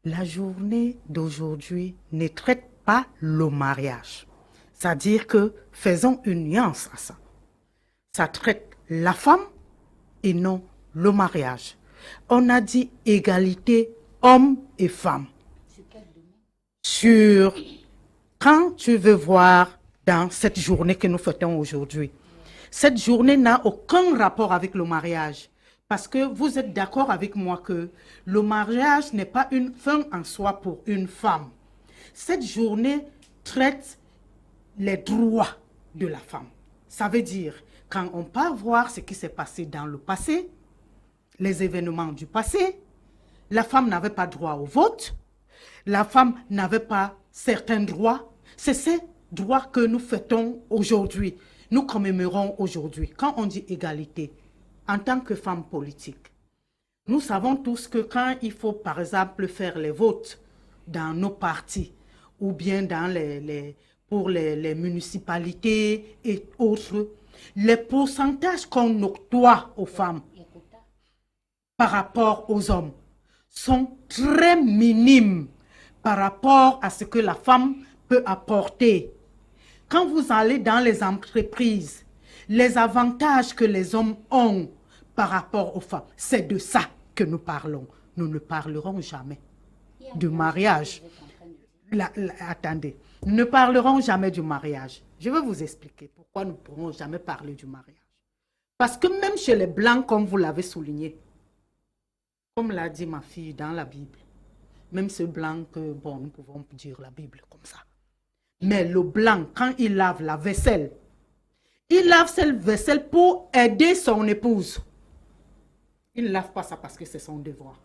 La journée d'aujourd'hui ne traite pas le mariage. C'est-à-dire que faisons une nuance à ça. Ça traite la femme et non le mariage. On a dit égalité homme et femme. Sur quand tu veux voir dans cette journée que nous fêtons aujourd'hui. Cette journée n'a aucun rapport avec le mariage. Parce que vous êtes d'accord avec moi que le mariage n'est pas une fin en soi pour une femme. Cette journée traite les droits de la femme. Ça veut dire, quand on part voir ce qui s'est passé dans le passé, les événements du passé, la femme n'avait pas droit au vote, la femme n'avait pas certains droits. C'est ces droits que nous fêtons aujourd'hui, nous commémorons aujourd'hui. Quand on dit égalité, en tant que femme politique, nous savons tous que quand il faut, par exemple, faire les votes dans nos partis, ou bien dans pour les municipalités et autres, les pourcentages qu'on octroie aux femmes par rapport aux hommes sont très minimes par rapport à ce que la femme peut apporter. Quand vous allez dans les entreprises, les avantages que les hommes ont par rapport aux femmes, c'est de ça que nous parlons. Nous ne parlerons jamais du mariage. Attendez, nous ne parlerons jamais du mariage. Je vais vous expliquer pourquoi nous ne pourrons jamais parler du mariage. Parce que même chez les Blancs, comme vous l'avez souligné, comme l'a dit ma fille dans la Bible, même ce blanc que, bon, nous pouvons dire la Bible comme ça. Mais le blanc, quand il lave la vaisselle, il lave cette vaisselle pour aider son épouse. Il ne lave pas ça parce que c'est son devoir.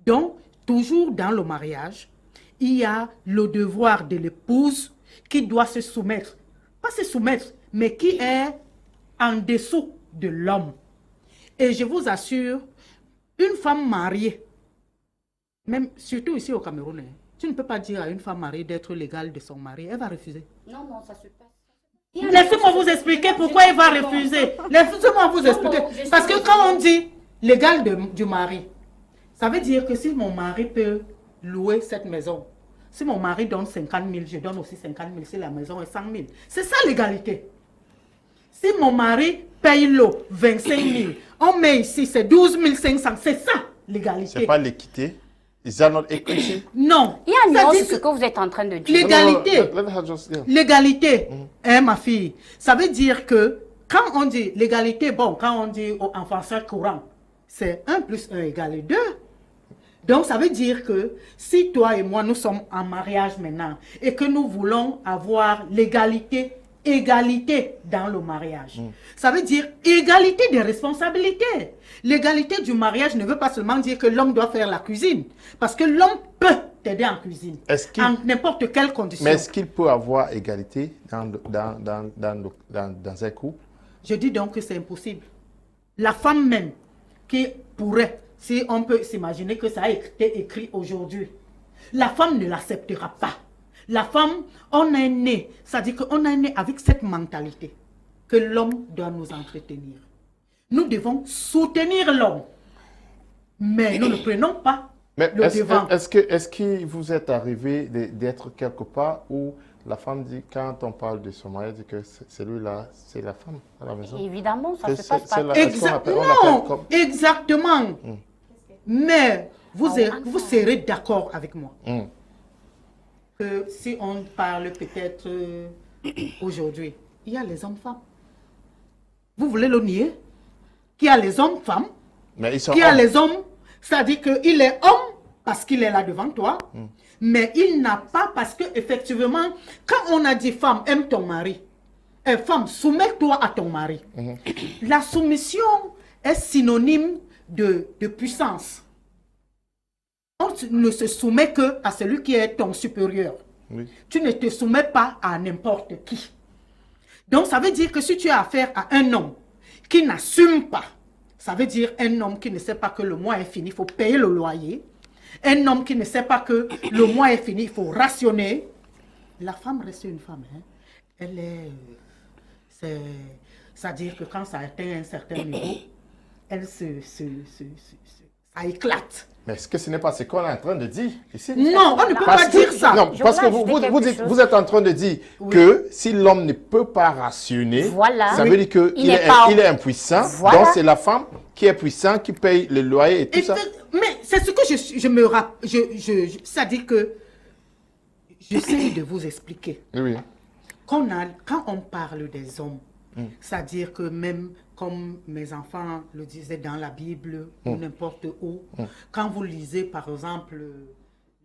Donc, toujours dans le mariage, il y a le devoir de l'épouse qui doit se soumettre. Pas se soumettre, mais qui est en dessous de l'homme. Et je vous assure, une femme mariée, même surtout ici au Cameroun, tu ne peux pas dire à une femme mariée d'être l'égale de son mari. Elle va refuser. Non, non, ça se passe. Laissez-moi vous expliquer pourquoi elle va refuser. Laissez-moi vous expliquer. Parce que quand on dit l'égal du mari, ça veut dire que si mon mari peut louer cette maison, si mon mari donne 50 000, je donne aussi 50 000 si la maison est 100 000. C'est ça l'égalité. Si mon mari paye l'eau 25 000, on met ici c'est 12 500, c'est ça l'égalité. C'est pas l'équité. Is that not equity? Non. Il y a une nuance, c'est ce que vous êtes en train de dire. L'égalité. L'égalité, hein, ma fille. Ça veut dire que quand on dit l'égalité, bon, quand on dit en français courant, c'est 1 plus 1 égale 2. Donc, ça veut dire que si toi et moi, nous sommes en mariage maintenant et que nous voulons avoir l'égalité, égalité dans le mariage, ça veut dire égalité des responsabilités. L'égalité du mariage ne veut pas seulement dire que l'homme doit faire la cuisine, parce que l'homme peut t'aider en cuisine, en n'importe quelle condition. Mais est-ce qu'il peut avoir égalité dans un couple? Je dis donc que c'est impossible. La femme même qui pourrait, si on peut s'imaginer que ça a été écrit aujourd'hui, la femme ne l'acceptera pas. La femme, on est né, c'est-à-dire qu'on est né avec cette mentalité que l'homme doit nous entretenir. Nous devons soutenir l'homme, mais nous ne prenons pas le devant. Est-ce que vous êtes arrivé d'être quelque part où la femme dit, quand on parle de son mari, dit que celui-là, c'est la femme à la maison? Évidemment, ça se passe pas. Non, exactement. Mais vous serez d'accord avec moi que si on parle peut-être aujourd'hui, il y a les hommes-femmes. Vous voulez le nier? Qu'il y a les hommes-femmes, qu'il y a les hommes, c'est-à-dire qu'il est homme parce qu'il est là devant toi, mais il n'a pas parce que effectivement, quand on a dit femme, aime ton mari, femme, soumets-toi à ton mari. La soumission est synonyme de puissance. On ne se soumet que à celui qui est ton supérieur. Oui. Tu ne te soumets pas à n'importe qui. Donc, ça veut dire que si tu as affaire à un homme qui n'assume pas, ça veut dire un homme qui ne sait pas que le mois est fini, il faut payer le loyer. Un homme qui ne sait pas que le mois est fini, il faut rationner. La femme reste une femme. Hein. Elle est... C'est-à-dire que quand ça atteint un certain niveau, elle ça éclate. Mais est-ce que ce n'est pas ce qu'on est en train de dire ici? Non, on ne peut pas dire ça. Non, parce que vous êtes en train de dire que si l'homme ne peut pas rationner, ça veut dire qu'il est impuissant. Voilà. Donc c'est la femme qui est puissante, qui paye le loyer et tout ça. Mais c'est ce que je me rappelle. C'est-à-dire que j'essaie de vous expliquer. Oui. Quand on parle des hommes, c'est-à-dire que même comme mes enfants le disaient dans la Bible ou n'importe où, quand vous lisez par exemple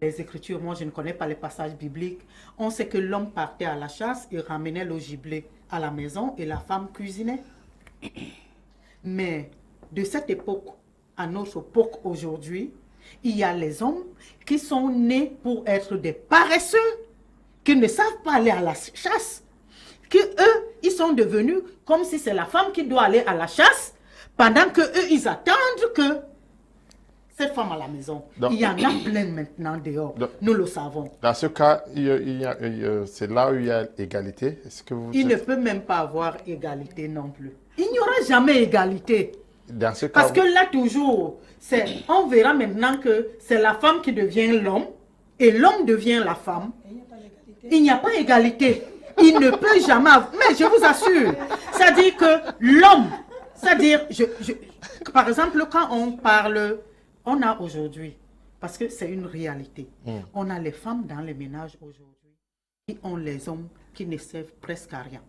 les Écritures, moi je ne connais pas les passages bibliques, on sait que l'homme partait à la chasse et ramenait le gibier à la maison et la femme cuisinait. Mais de cette époque à notre époque aujourd'hui, il y a les hommes qui sont nés pour être des paresseux, qui ne savent pas aller à la chasse, que eux, ils sont devenus comme si c'est la femme qui doit aller à la chasse, pendant que eux, ils attendent que cette femme à la maison. Donc, il y en a plein maintenant dehors, nous le savons. Dans ce cas, c'est là où il y a égalité. Il ne peut même pas avoir égalité non plus. Il n'y aura jamais égalité. Dans ce cas, parce que là, toujours, on verra maintenant que c'est la femme qui devient l'homme et l'homme devient la femme. Il n'y a pas égalité. Il ne peut jamais... Mais je vous assure, c'est-à-dire que l'homme, c'est-à-dire, par exemple, quand on parle, on a aujourd'hui, parce que c'est une réalité, on a les femmes dans les ménages aujourd'hui qui ont les hommes qui ne servent presque à rien.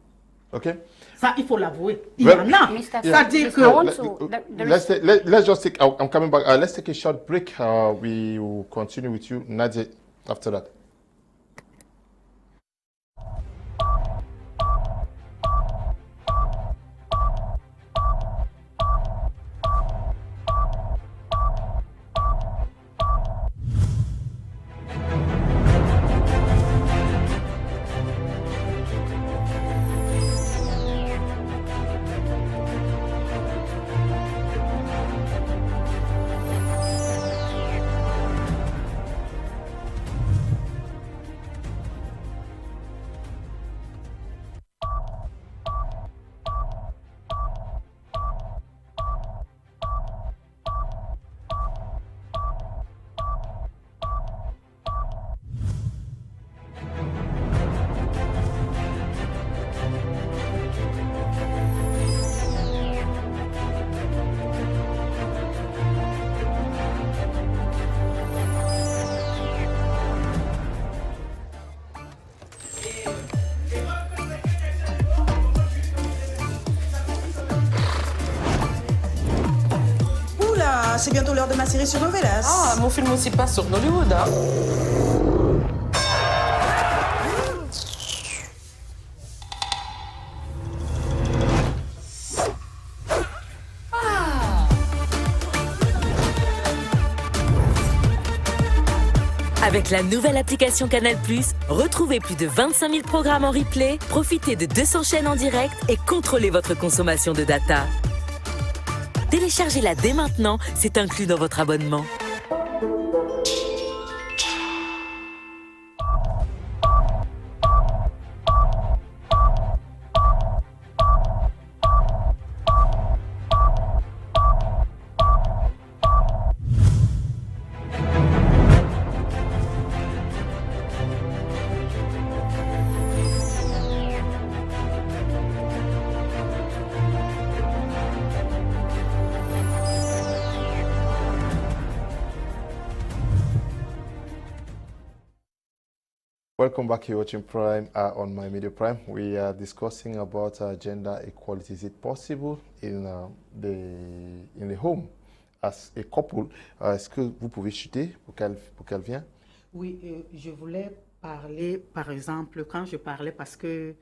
Okay. Ça, il faut l'avouer. Il y en a. C'est-à-dire que... Let's just take... I'm coming back. Let's take a short break. We will continue with you, Nadia, after that. c'est bientôt l'heure de ma série sur Novelas. Ah, mon film aussi passe sur Nollywood, hein. Avec la nouvelle application Canal+, retrouvez plus de 25 000 programmes en replay, profitez de 200 chaînes en direct et contrôlez votre consommation de data. Téléchargez-la dès maintenant, c'est inclus dans votre abonnement. Welcome back. You're watching Prime on My Media Prime. We are discussing about gender equality. Is it possible in the home as a couple? Est-ce que vous pouvez chuter pour qu'elle vienne? Oui, je voulais parler, par exemple, quand je parlais, parce que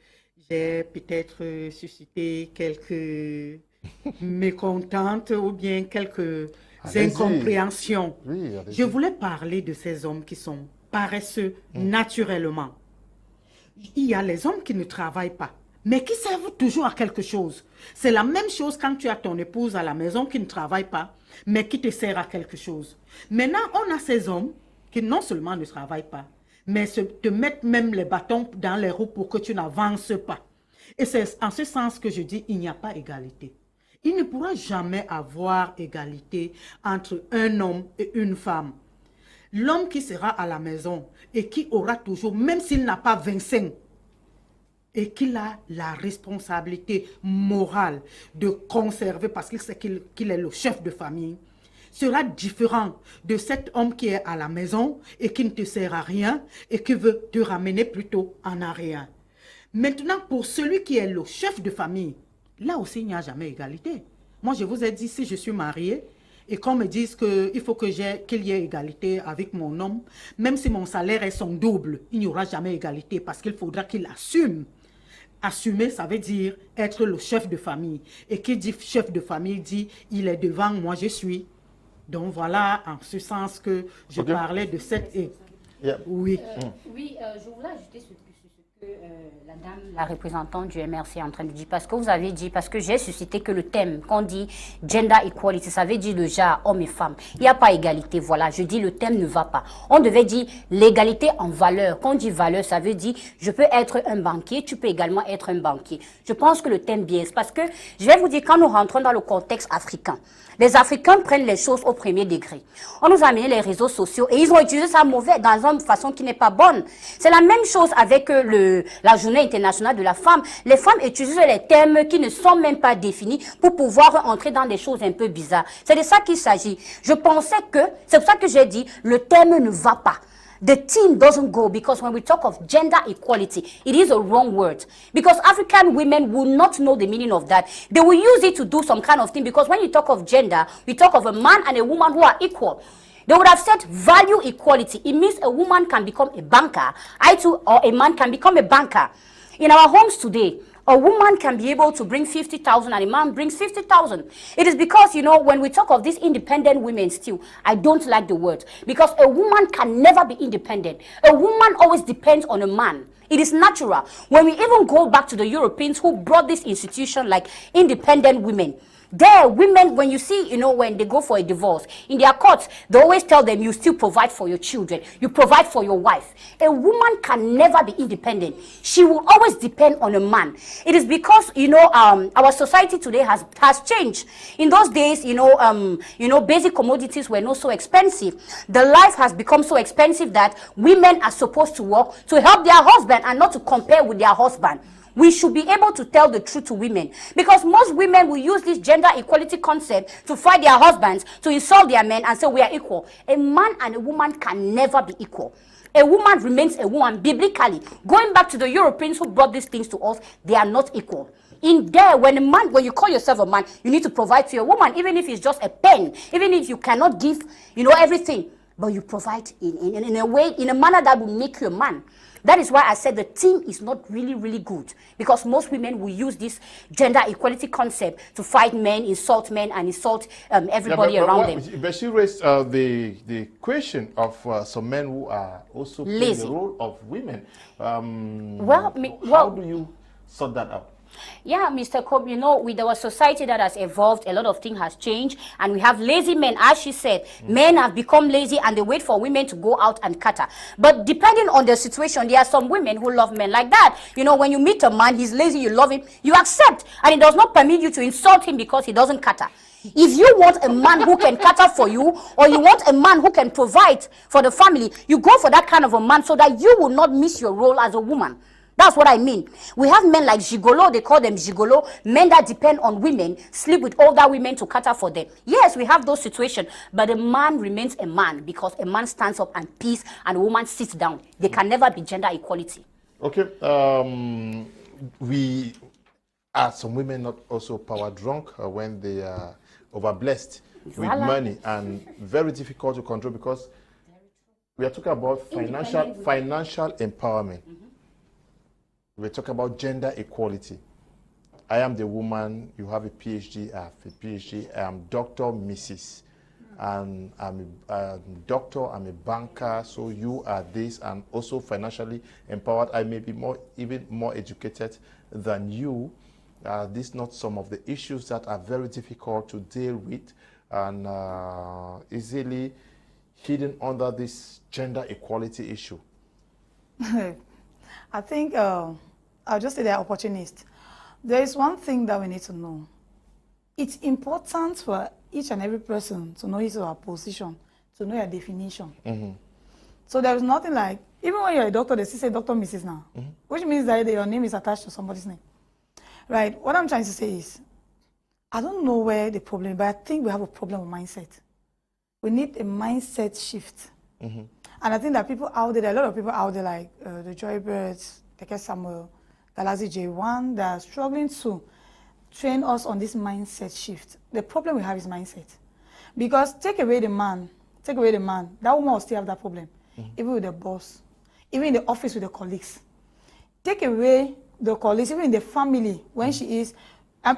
j'ai peut-être suscité quelques mécontentes ou bien quelques incompréhensions. Oui, je voulais parler de ces hommes qui sont paresseux naturellement. Il y a les hommes qui ne travaillent pas, mais qui servent toujours à quelque chose. C'est la même chose quand tu as ton épouse à la maison qui ne travaille pas, mais qui te sert à quelque chose. Maintenant, on a ces hommes qui non seulement ne travaillent pas, mais te mettent même les bâtons dans les roues pour que tu n'avances pas. Et c'est en ce sens que je dis, il n'y a pas égalité. Il ne pourra jamais avoir égalité entre un homme et une femme. L'homme qui sera à la maison et qui aura toujours, même s'il n'a pas 25, et qu'il a la responsabilité morale de conserver, parce qu'il sait qu'il est le chef de famille, sera différent de cet homme qui est à la maison et qui ne te sert à rien et qui veut te ramener plutôt en arrière. Maintenant, pour celui qui est le chef de famille, là aussi, il n'y a jamais égalité. Moi, je vous ai dit, si je suis mariée, et qu'on me dise qu'il faut qu'il y ait égalité avec mon homme, même si mon salaire est son double, il n'y aura jamais égalité parce qu'il faudra qu'il assume. Assumer, ça veut dire être le chef de famille. Et qui dit chef de famille dit, il est devant, moi je suis. Donc voilà, en ce sens que je parlais de cette... Oui. Oui, je voulais ajouter ce que la dame, la représentante du MRC est en train de dire, parce que vous avez dit, parce que j'ai suscité que le thème, qu'on dit gender equality, ça veut dire le genre homme et femme. Il n'y a pas égalité, voilà, je dis le thème ne va pas. On devait dire l'égalité en valeur. Quand on dit valeur, ça veut dire je peux être un banquier, tu peux également être un banquier. Je pense que le thème biaise, parce que je vais vous dire, quand nous rentrons dans le contexte africain, les Africains prennent les choses au premier degré. On nous a amené les réseaux sociaux et ils ont utilisé ça mauvais, dans une façon qui n'est pas bonne. C'est la même chose avec la journée internationale de la femme. Les femmes utilisent les thèmes qui ne sont même pas définis pour pouvoir entrer dans des choses un peu bizarres. C'est de ça qu'il s'agit. Je pensais que, c'est pour ça que j'ai dit, le thème ne va pas. The team doesn't go because when we talk of gender equality, it is a wrong word. Because African women will not know the meaning of that. They will use it to do some kind of thing because when you talk of gender, we talk of a man and a woman who are equal. They would have said value equality. It means a woman can become a banker, or a man can become a banker. In our homes today, a woman can be able to bring 50,000 and a man brings 50,000. It is because, you know, when we talk of these independent women still, I don't like the word. Because a woman can never be independent. A woman always depends on a man. It is natural. When we even go back to the Europeans who brought this institution like independent women, there, women, when you see, you know, when they go for a divorce, in their courts, they always tell them you still provide for your children. You provide for your wife. A woman can never be independent. She will always depend on a man. It is because, you know, our society today has changed. In those days, you know, basic commodities were not so expensive. The life has become so expensive that women are supposed to work to help their husband and not to compare with their husband. We should be able to tell the truth to women, because most women will use this gender equality concept to fight their husbands, to insult their men and say we are equal. A man and a woman can never be equal. A woman remains a woman biblically. Going back to the Europeans who brought these things to us, they are not equal. In there, when you call yourself a man, you need to provide to your woman, even if it's just a pen, even if you cannot give, you know, everything, but you provide in a way, in a manner that will make you a man. That is why I said the team is not really, really good, because most women will use this gender equality concept to fight men, insult men, and insult everybody around them. But she raised the question of some men who are also playing the role of women. How do you sort that out? Yeah, Mr. Cobb, you know, with our society that has evolved, a lot of things has changed, and we have lazy men. As she said, men have become lazy and they wait for women to go out and cater. But depending on the situation, there are some women who love men like that. You know, when you meet a man, he's lazy, you love him, you accept, and it does not permit you to insult him because he doesn't cater. If you want a man who can cater for you, or you want a man who can provide for the family, you go for that kind of a man so that you will not miss your role as a woman. That's what I mean. We have men like gigolo, they call them gigolo, men that depend on women, sleep with older women to cater for them. Yes, we have those situations, but a man remains a man because a man stands up and peace and a woman sits down. They can never be gender equality. Okay, are some women not also power drunk when they are overblessed with money and very difficult to control, because we are talking about financial empowerment. We're talking about gender equality. I am the woman, you have a PhD, I have a PhD, I am Dr. Mrs. And I'm a doctor, I'm a banker, so you are this, and also financially empowered. I may be even more educated than you. These are not some of the issues that are very difficult to deal with and easily hidden under this gender equality issue. I think I'll just say they're opportunists. There is one thing that we need to know. It's important for each and every person to know his or her position, to know your definition. So there is nothing like, even when you're a doctor, they still say Dr. Mrs. now, which means that your name is attached to somebody's name. Right? What I'm trying to say is, I don't know where the problem is, but I think we have a problem with mindset. We need a mindset shift. And I think that people out there, a lot of people out there like the Joybirds, Teke Samuel, Galaxy J1, they are struggling to train us on this mindset shift. The problem we have is mindset. Because take away the man, that woman will still have that problem, even with the boss, even in the office with the colleagues. Take away the colleagues, even in the family, when she is,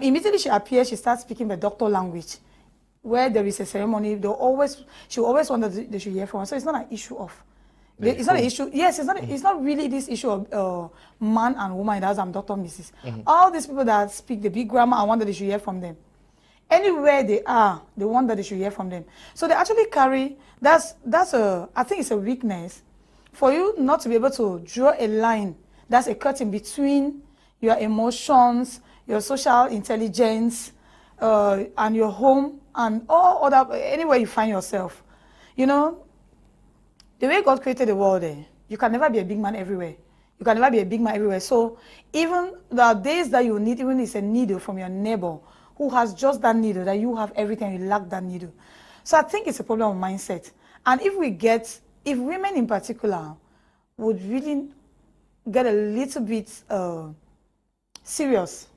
immediately she appears, she starts speaking the doctor language. Where there is a ceremony, she always want that they should hear from her. So it's not an issue of, it's not an issue, yes, it's not really this issue of man and woman, that's Dr. Mrs. All these people that speak the big grammar, I want that they should hear from them. Anywhere they are, they want that they should hear from them. So they actually carry, I think it's a weakness for you not to be able to draw a line, that's a curtain between your emotions, your social intelligence, and your home, and all other, anywhere you find yourself. You know, the way God created the world, you can never be a big man everywhere. You can never be a big man everywhere. So even the days that you need, even it's a needle from your neighbor who has just that needle, that you have everything, you lack that needle. So I think it's a problem of mindset. And if women in particular would really get a little bit serious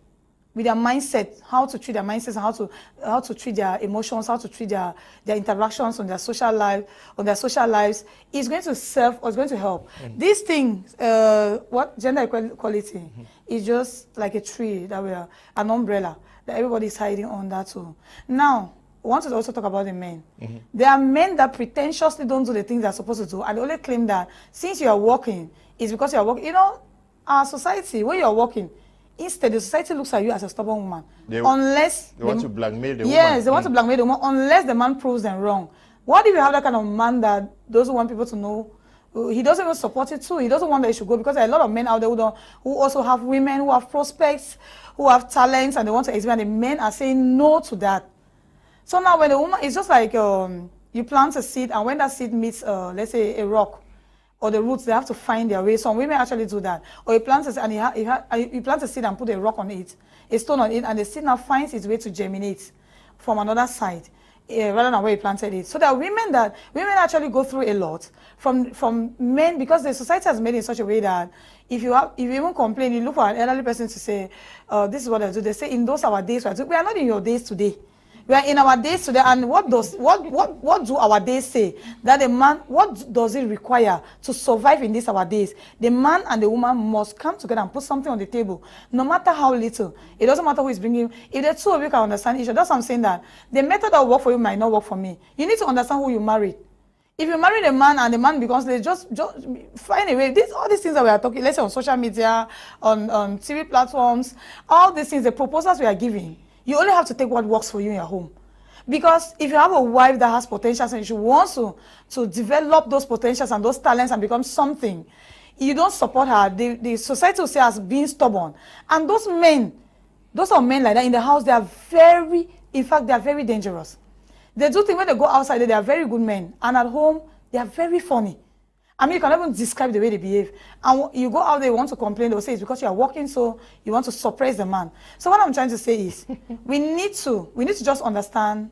with their mindset, how to treat their mindsets, and how to treat their emotions, how to treat their interactions on their social lives, is going to serve or is going to help. These things, gender equality is just like a tree that we are, an umbrella that everybody is hiding under too. Now, I want to also talk about the men. There are men that pretentiously don't do the things they're supposed to do, and they only claim that since you are working, it's because you are working. You know, our society, when you are working, instead, the society looks at you as a stubborn woman. They want to blackmail the woman. Yes, they want to blackmail the woman unless the man proves them wrong. What if you have that kind of man that doesn't want people to know? He doesn't even support it too. He doesn't want that it should go, because there are a lot of men out there who also have women, who have prospects, who have talents, and they want to exhibit. And the men are saying no to that. So now when the woman, it's just like you plant a seed, and when that seed meets, let's say, a rock, or the roots, they have to find their way. Some women actually do that. Or you plant a seed, and you plant a seed and put a rock on it, a stone on it, and the seed now finds its way to germinate from another side. rather than where he planted it. So that women actually go through a lot from men, because the society has made it in such a way that if you even complain, you look for an elderly person to say, this is what I do. They say, in those our days, we are not in your days today. We are in our days today, and what do our days say? That a man, what does it require to survive in these our days? The man and the woman must come together and put something on the table, no matter how little. It doesn't matter who is bringing. If the two of you can understand each other, that's what I'm saying, that the method that will work for you might not work for me. You need to understand who you married. If you marry the man and the man becomes, they just find a way. All these things that we are talking, let's say on social media, on TV platforms, all these things, the proposals we are giving, you only have to take what works for you in your home. Because if you have a wife that has potentials and she wants to develop those potentials and those talents and become something, you don't support her, the society will say as being stubborn. And those are men like that in the house, they are very dangerous. They do things when they go outside, they are very good men. And at home, they are very funny. I mean, you can even describe the way they behave. And you go out there, you want to complain, they'll say it's because you are working, so you want to suppress the man. So what I'm trying to say is, we need to just understand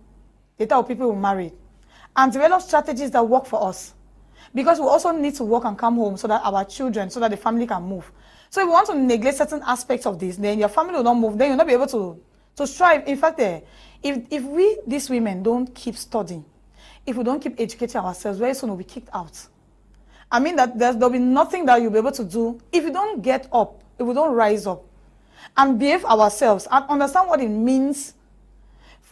the type of people we marry and develop strategies that work for us. Because we also need to work and come home so that our children, so that the family can move. So if we want to neglect certain aspects of this, then your family will not move, then you'll not be able to strive. In fact, if we, these women, don't keep studying, if we don't keep educating ourselves, very soon we'll be kicked out. I mean that there'll be nothing that you'll be able to do if you don't get up, if we don't rise up and behave ourselves and understand what it means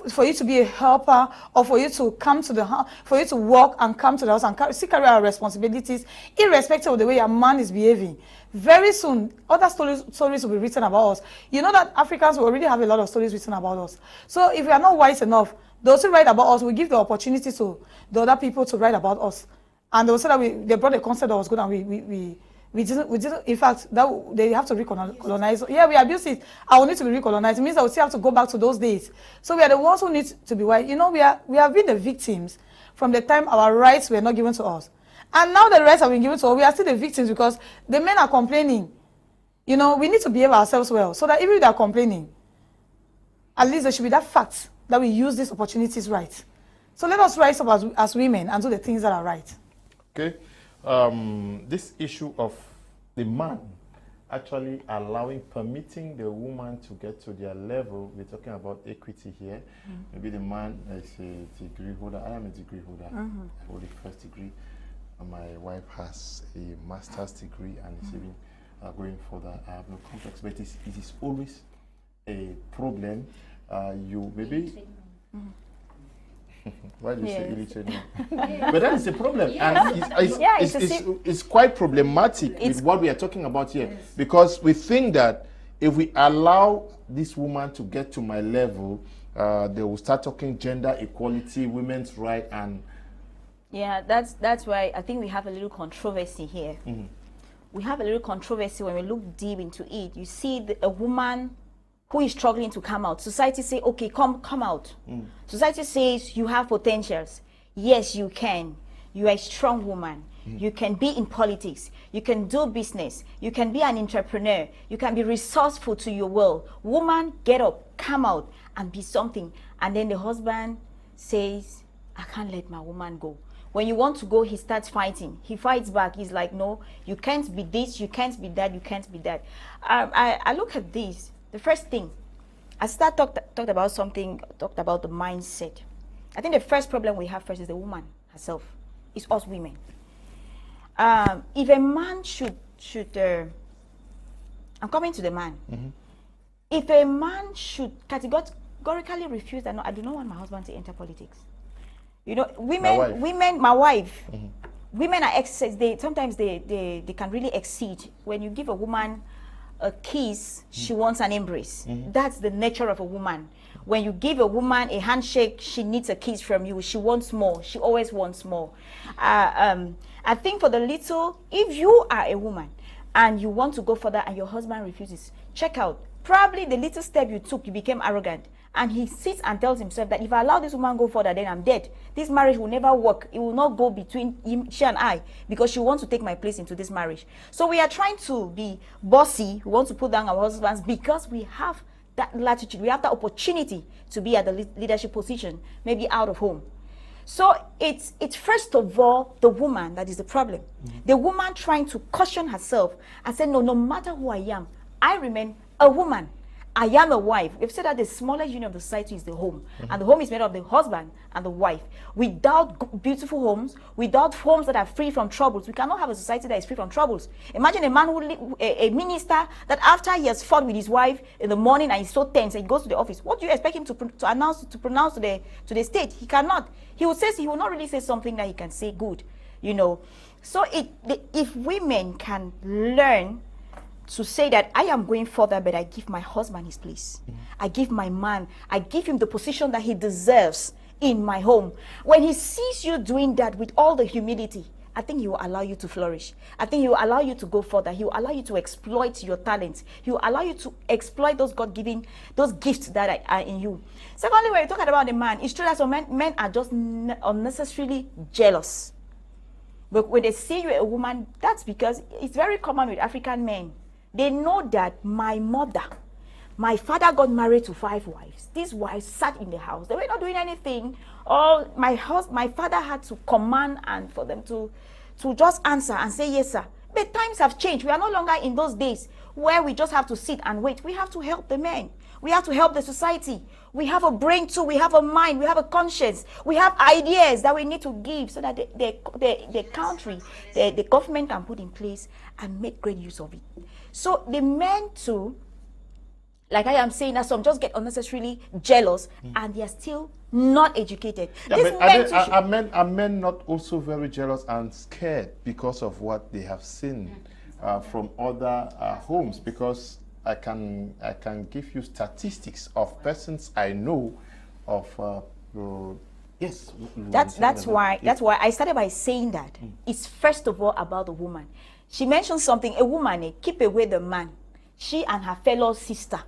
for you to be a helper, or for you to come to the house, for you to work and come to the house and carry our responsibilities, irrespective of the way your man is behaving. Very soon, other stories will be written about us. You know that Africans will already have a lot of stories written about us. So if we are not wise enough, those who write about us will give the opportunity to the other people to write about us. And they will say that they brought a concept that was good and we didn't, in fact, they have to recolonize. Yeah, we abuse it. I will need to be recolonized. It means I will still have to go back to those days. So we are the ones who need to be wise. You know, we have been the victims from the time our rights were not given to us. And now the rights have been given to us, we are still the victims because the men are complaining. You know, we need to behave ourselves well so that even if they are complaining, at least there should be that fact that we use these opportunities right. So let us rise up as women and do the things that are right. Okay. This issue of the man actually permitting the woman to get to their level, we're talking about equity here. Maybe the man is a degree holder. I am a degree holder. I hold a first degree. And my wife has a master's degree and is even going further. I have no complex, but it is always a problem. Why do you say illiterate? But that is a problem, and it's quite problematic with what we are talking about here, because we think that if we allow this woman to get to my level, they will start talking gender equality, women's right, and that's why I think we have a little controversy here. We have a little controversy when we look deep into it. You see a woman who is struggling to come out. Society say, okay, come out. Society says you have potentials. Yes, you can. You are a strong woman. You can be in politics. You can do business. You can be an entrepreneur. You can be resourceful to your world. Woman, get up, come out, and be something. And then the husband says, I can't let my woman go. When you want to go, he starts fighting. He fights back. He's like, no, you can't be this, you can't be that, you can't be that. I look at this. The first thing, I talked about the mindset. I think the first problem we have first is the woman herself. It's us women. If a man should I'm coming to the man. If a man should categorically refuse that, no, I do not want my husband to enter politics. You know, my wife, women are sometimes they can really exceed. When you give a woman a kiss, she wants an embrace. That's the nature of a woman. When you give a woman a handshake, she needs a kiss from you. She wants more. She always wants more. I think for the little, if you are a woman and you want to go further and your husband refuses, check out. Probably the little step you took, you became arrogant. And he sits and tells himself that if I allow this woman to go further, then I'm dead. This marriage will never work. It will not go between she and I, because she wants to take my place into this marriage. So we are trying to be bossy. We want to put down our husbands because we have that latitude, we have that opportunity to be at the leadership position, maybe out of home. So it's first of all the woman that is the problem. The woman trying to caution herself and say, no matter who I am, I remain a woman. I am a wife. We've said that the smallest unit of the society is the home. And the home is made of the husband and the wife. Without beautiful homes, without homes that are free from troubles, we cannot have a society that is free from troubles. Imagine a man who, a minister, that after he has fought with his wife in the morning and he's so tense and he goes to the office, what do you expect him to pronounce to the state? He cannot. He will not really say something that he can say good, you know. So if women can learn to say that I am going further, but I give my husband his place. I give my man, I give him the position that he deserves in my home. When he sees you doing that with all the humility, I think he will allow you to flourish. I think he will allow you to go further. He will allow you to exploit your talents. He will allow you to exploit those God-given, those gifts that are in you. Secondly, when you're talking about the man, it's true that some men are just unnecessarily jealous. But when they see you a woman, that's because it's very common with African men. They know that my father got married to 5 wives. These wives sat in the house. They were not doing anything. Or my father had to command and for them to just answer and say, yes, sir. But times have changed. We are no longer in those days where we just have to sit and wait. We have to help the men. We have to help the society. We have a brain too. We have a mind. We have a conscience. We have ideas that we need to give so that the country, the government can put in place and make great use of it. So the men too, like I am saying, that some just get unnecessarily jealous and they are still not educated. Yeah, are men not also very jealous and scared because of what they have seen from other homes? Because I can give you statistics of persons I know of. Yes. That's why I started by saying that it's first of all about the woman. She mentioned something, a woman, keep away the man. She and her fellow sister,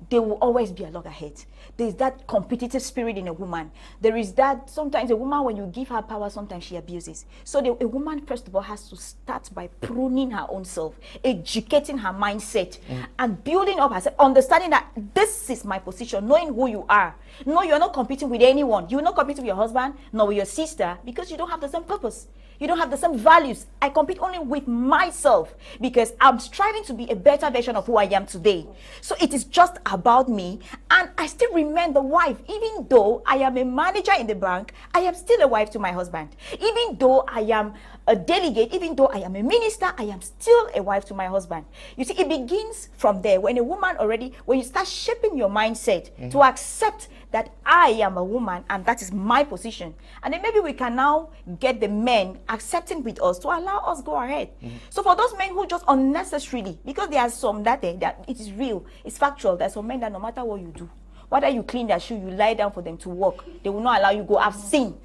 they will always be a loggerhead. There's that competitive spirit in a woman. There is that, sometimes a woman, when you give her power, sometimes she abuses. So a woman, first of all, has to start by pruning her own self, educating her mindset, and building up herself, understanding that this is my position, knowing who you are. No, you're not competing with anyone. You're not competing with your husband, nor with your sister, because you don't have the same purpose. You don't have the same values. I compete only with myself because I'm striving to be a better version of who I am today. So it is just about me, and I still remain the wife. Even though I am a manager in the bank, I am still a wife to my husband. Even though I am a delegate, even though I am a minister, I am still a wife to my husband. You see, it begins from there. When a woman already, when you start shaping your mindset to accept that I am a woman and that is my position, and then maybe we can now get the men accepting with us to allow us go ahead. So for those men who just unnecessarily, because there are some that it is real, it's factual, there's some men that no matter what you do, whether you clean their shoe, you lie down for them to walk, they will not allow you go. I've seen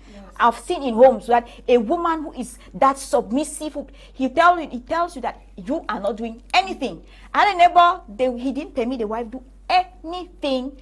in homes that a woman who is that submissive, he tells you that you are not doing anything. And a neighbor, he didn't permit the wife do anything,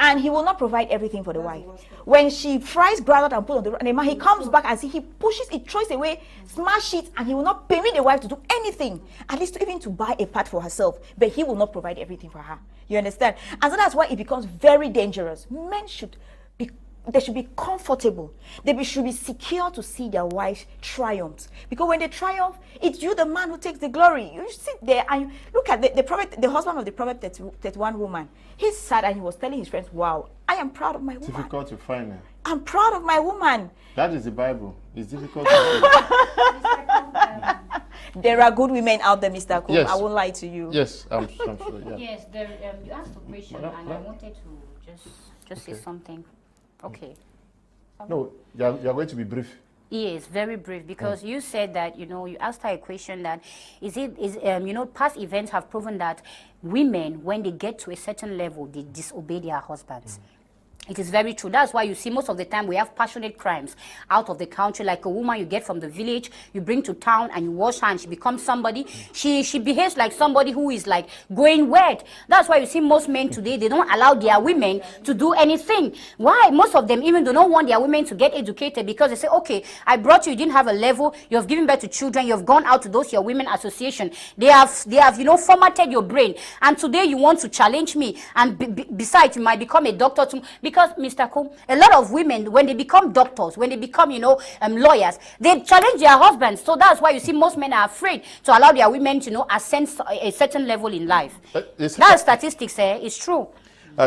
and he will not provide everything for the wife. When she fries groundnut and put on the man, he comes back and he pushes it, throws away, smash it, and he will not permit the wife to do anything, at least even to buy a part for herself, but he will not provide everything for her. You understand? And so that's why it becomes very dangerous. Men should be comfortable. They should be secure to see their wife triumph. Because when they triumph, it's you, the man, who takes the glory. You sit there and you look at the prophet, the husband of the prophet 31 woman. He sat and he was telling his friends, wow, I am proud of my woman. Difficult to find it. I'm proud of my woman. That is the Bible. It's difficult to find. There are good women out there, Mr. Kum. Yes. I won't lie to you. Yes, I'm sure. Yeah. Yes, you asked a question and I wanted to just say something. Okay. No, you're going to be brief. Yes, very brief, because you said that, you asked her a question that, past events have proven that women, when they get to a certain level, they disobey their husbands. It is very true. That's why you see most of the time we have passionate crimes out of the country, like a woman you get from the village, you bring to town and you wash her and she becomes somebody. She behaves like somebody who is like going wet. That's why you see most men today, they don't allow their women to do anything. Why? Most of them even do not want their women to get educated because they say, okay, I brought you, you didn't have a level, you have given birth to children, you have gone out to those your women association. They have you know, formatted your brain. And today you want to challenge me. And besides, you might become a doctor too. Because, Mr. Kum, a lot of women, when they become doctors, when they become, you know, lawyers, they challenge their husbands. So that's why you see most men are afraid to allow their women to, you know, ascend a certain level in life. That statistics, is true.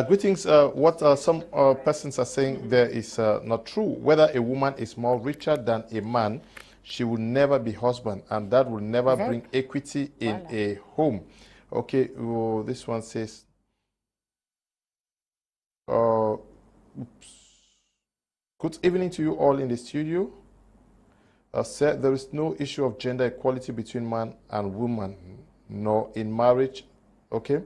Greetings. What some persons are saying there is not true. Whether a woman is more richer than a man, she will never be husband, and that will never bring equity in a home. Okay, oh, this one says, good evening to you all in the studio. Said there is no issue of gender equality between man and woman, nor in marriage. Okay.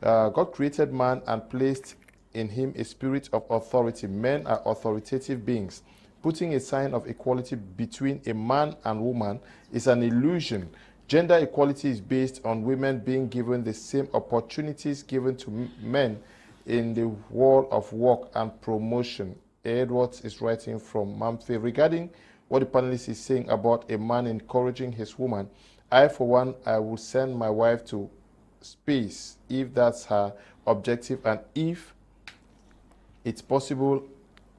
God created man and placed in him a spirit of authority. Men are authoritative beings. Putting a sign of equality between a man and woman is an illusion. Gender equality is based on women being given the same opportunities given to men in the world of work and promotion. Edward is writing from Mamfe. Regarding what the panelist is saying about a man encouraging his woman, I, for one, I will send my wife to space if that's her objective, and if it's possible,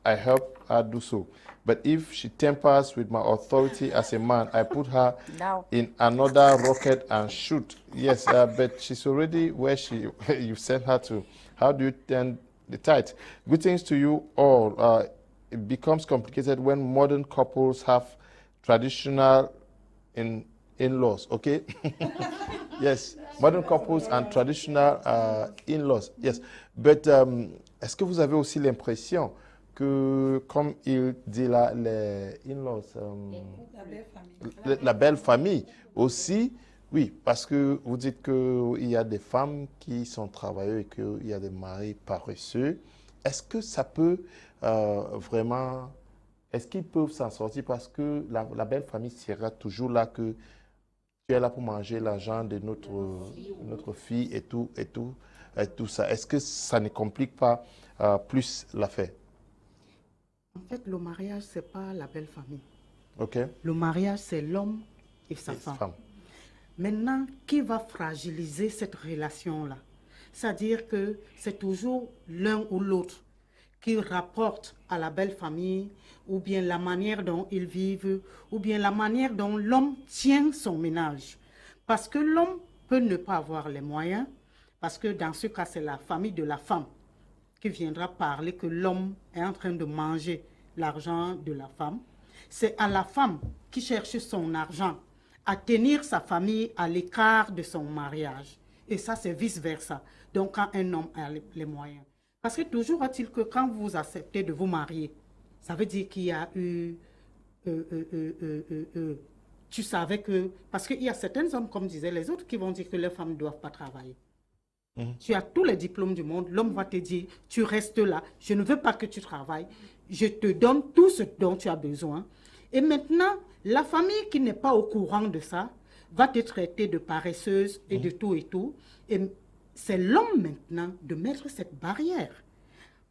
I help her do so. But if she tampers with my authority as a man, I put her in another rocket and shoot. Yes, but she's already where you sent her to. How do you turn the tide? Greetings to you all. It becomes complicated when modern couples have traditional in-laws, okay? Yes, modern couples and traditional in-laws, yes. But est-ce que vous avez aussi l'impression que, comme il dit là, les in-laws, la belle famille aussi, oui, parce que vous dites qu'il y a des femmes qui sont travailleuses et qu'il y a des maris paresseux. Est-ce que ça peut vraiment, est-ce qu'ils peuvent s'en sortir parce que la belle famille sera toujours là, que tu es là pour manger l'argent de notre fille et tout ça. Est-ce que ça ne complique pas plus l'affaire? En fait, le mariage, ce n'est pas la belle famille. Okay. Le mariage, c'est l'homme et sa femme. Maintenant, qui va fragiliser cette relation-là? C'est-à-dire que c'est toujours l'un ou l'autre qui rapporte à la belle famille, ou bien la manière dont ils vivent, ou bien la manière dont l'homme tient son ménage. Parce que l'homme peut ne pas avoir les moyens, parce que dans ce cas, c'est la famille de la femme qui viendra parler que l'homme est en train de manger l'argent de la femme. C'est à la femme qui cherche son argent à tenir sa famille à l'écart de son mariage. Et ça, c'est vice-versa. Donc, quand un homme a les moyens. Parce que toujours est-il que quand vous acceptez de vous marier, ça veut dire qu'il y a eu... tu savais que... Parce qu'il y a certains hommes, comme disaient les autres, qui vont dire que les femmes ne doivent pas travailler. Tu as tous les diplômes du monde, l'homme va te dire, tu restes là, je ne veux pas que tu travailles, je te donne tout ce dont tu as besoin. Et maintenant, la famille qui n'est pas au courant de ça va te traiter de paresseuse et de tout et tout. Et c'est l'homme maintenant de mettre cette barrière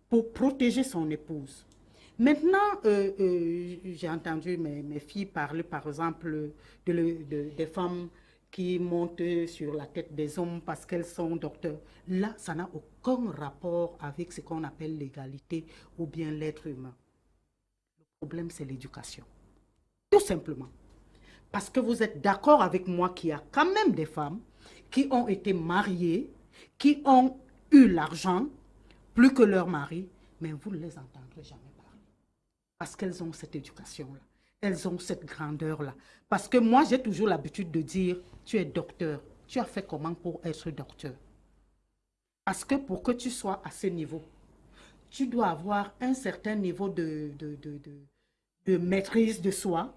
pour protéger son épouse. Maintenant, j'ai entendu mes filles parler, par exemple, des femmes qui montent sur la tête des hommes parce qu'elles sont docteurs. Là, ça n'a aucun rapport avec ce qu'on appelle l'égalité ou bien l'être humain. Le problème, c'est l'éducation. Tout simplement. Parce que vous êtes d'accord avec moi qu'il y a quand même des femmes qui ont été mariées, qui ont eu l'argent, plus que leur mari, mais vous ne les entendrez jamais parler. Parce qu'elles ont cette éducation-là. Elles ont cette grandeur-là. Parce que moi, j'ai toujours l'habitude de dire, tu es docteur. Tu as fait comment pour être docteur? Parce que pour que tu sois à ce niveau, tu dois avoir un certain niveau de maîtrise de soi,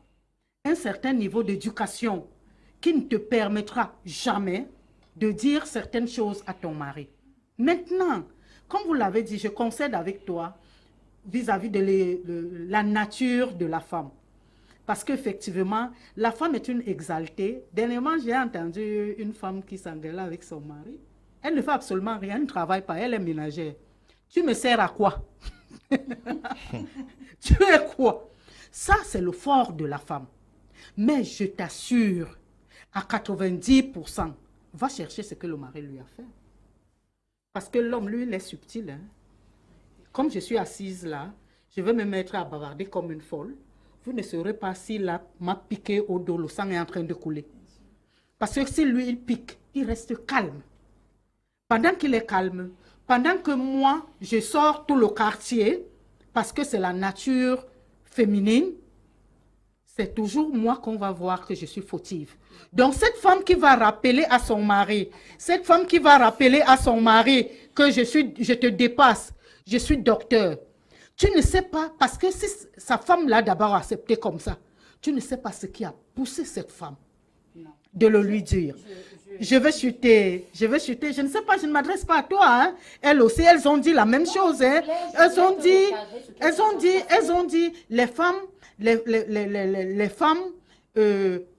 un certain niveau d'éducation qui ne te permettra jamais de dire certaines choses à ton mari. Maintenant, comme vous l'avez dit, je concède avec toi, vis-à-vis de la nature de la femme. Parce qu'effectivement, la femme est une exaltée. Dernièrement, j'ai entendu une femme qui s'engueulait avec son mari. Elle ne fait absolument rien, elle ne travaille pas, elle est ménagère. Tu me sers à quoi? Tu es quoi? Ça, c'est le fort de la femme. Mais je t'assure, à 90%, va chercher ce que le mari lui a fait. Parce que l'homme, lui, il est subtil. Hein? Comme je suis assise là, je vais me mettre à bavarder comme une folle. Vous ne saurez pas s'il m'a piqué au dos, le sang est en train de couler. Parce que si lui, il pique, il reste calme. Pendant qu'il est calme, pendant que moi, je sors tout le quartier, parce que c'est la nature féminine, c'est toujours moi qu'on va voir que je suis fautive. Donc cette femme qui va rappeler à son mari, cette femme qui va rappeler à son mari que je te dépasse, je suis docteur. Tu ne sais pas, parce que si sa femme l'a d'abord accepté comme ça, tu ne sais pas ce qui a poussé cette femme de le lui dire. Je vais chuter, je ne sais pas, je ne m'adresse pas à toi. Hein. Elles aussi, elles ont dit la même chose. Hein. Elles ont dit, les femmes,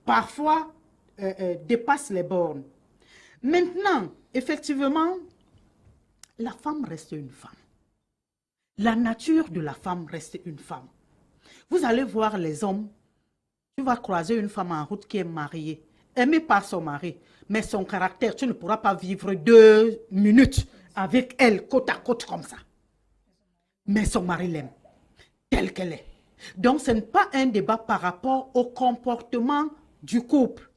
parfois dépassent les bornes. Maintenant, effectivement, la femme reste une femme. La nature de la femme reste une femme. Vous allez voir les hommes, tu vas croiser une femme en route qui est mariée, aimée par son mari, mais son caractère, tu ne pourras pas vivre 2 minutes avec elle, côte à côte comme ça. Mais son mari l'aime, telle qu'elle est. Donc, ce n'est pas un débat par rapport au comportement du couple.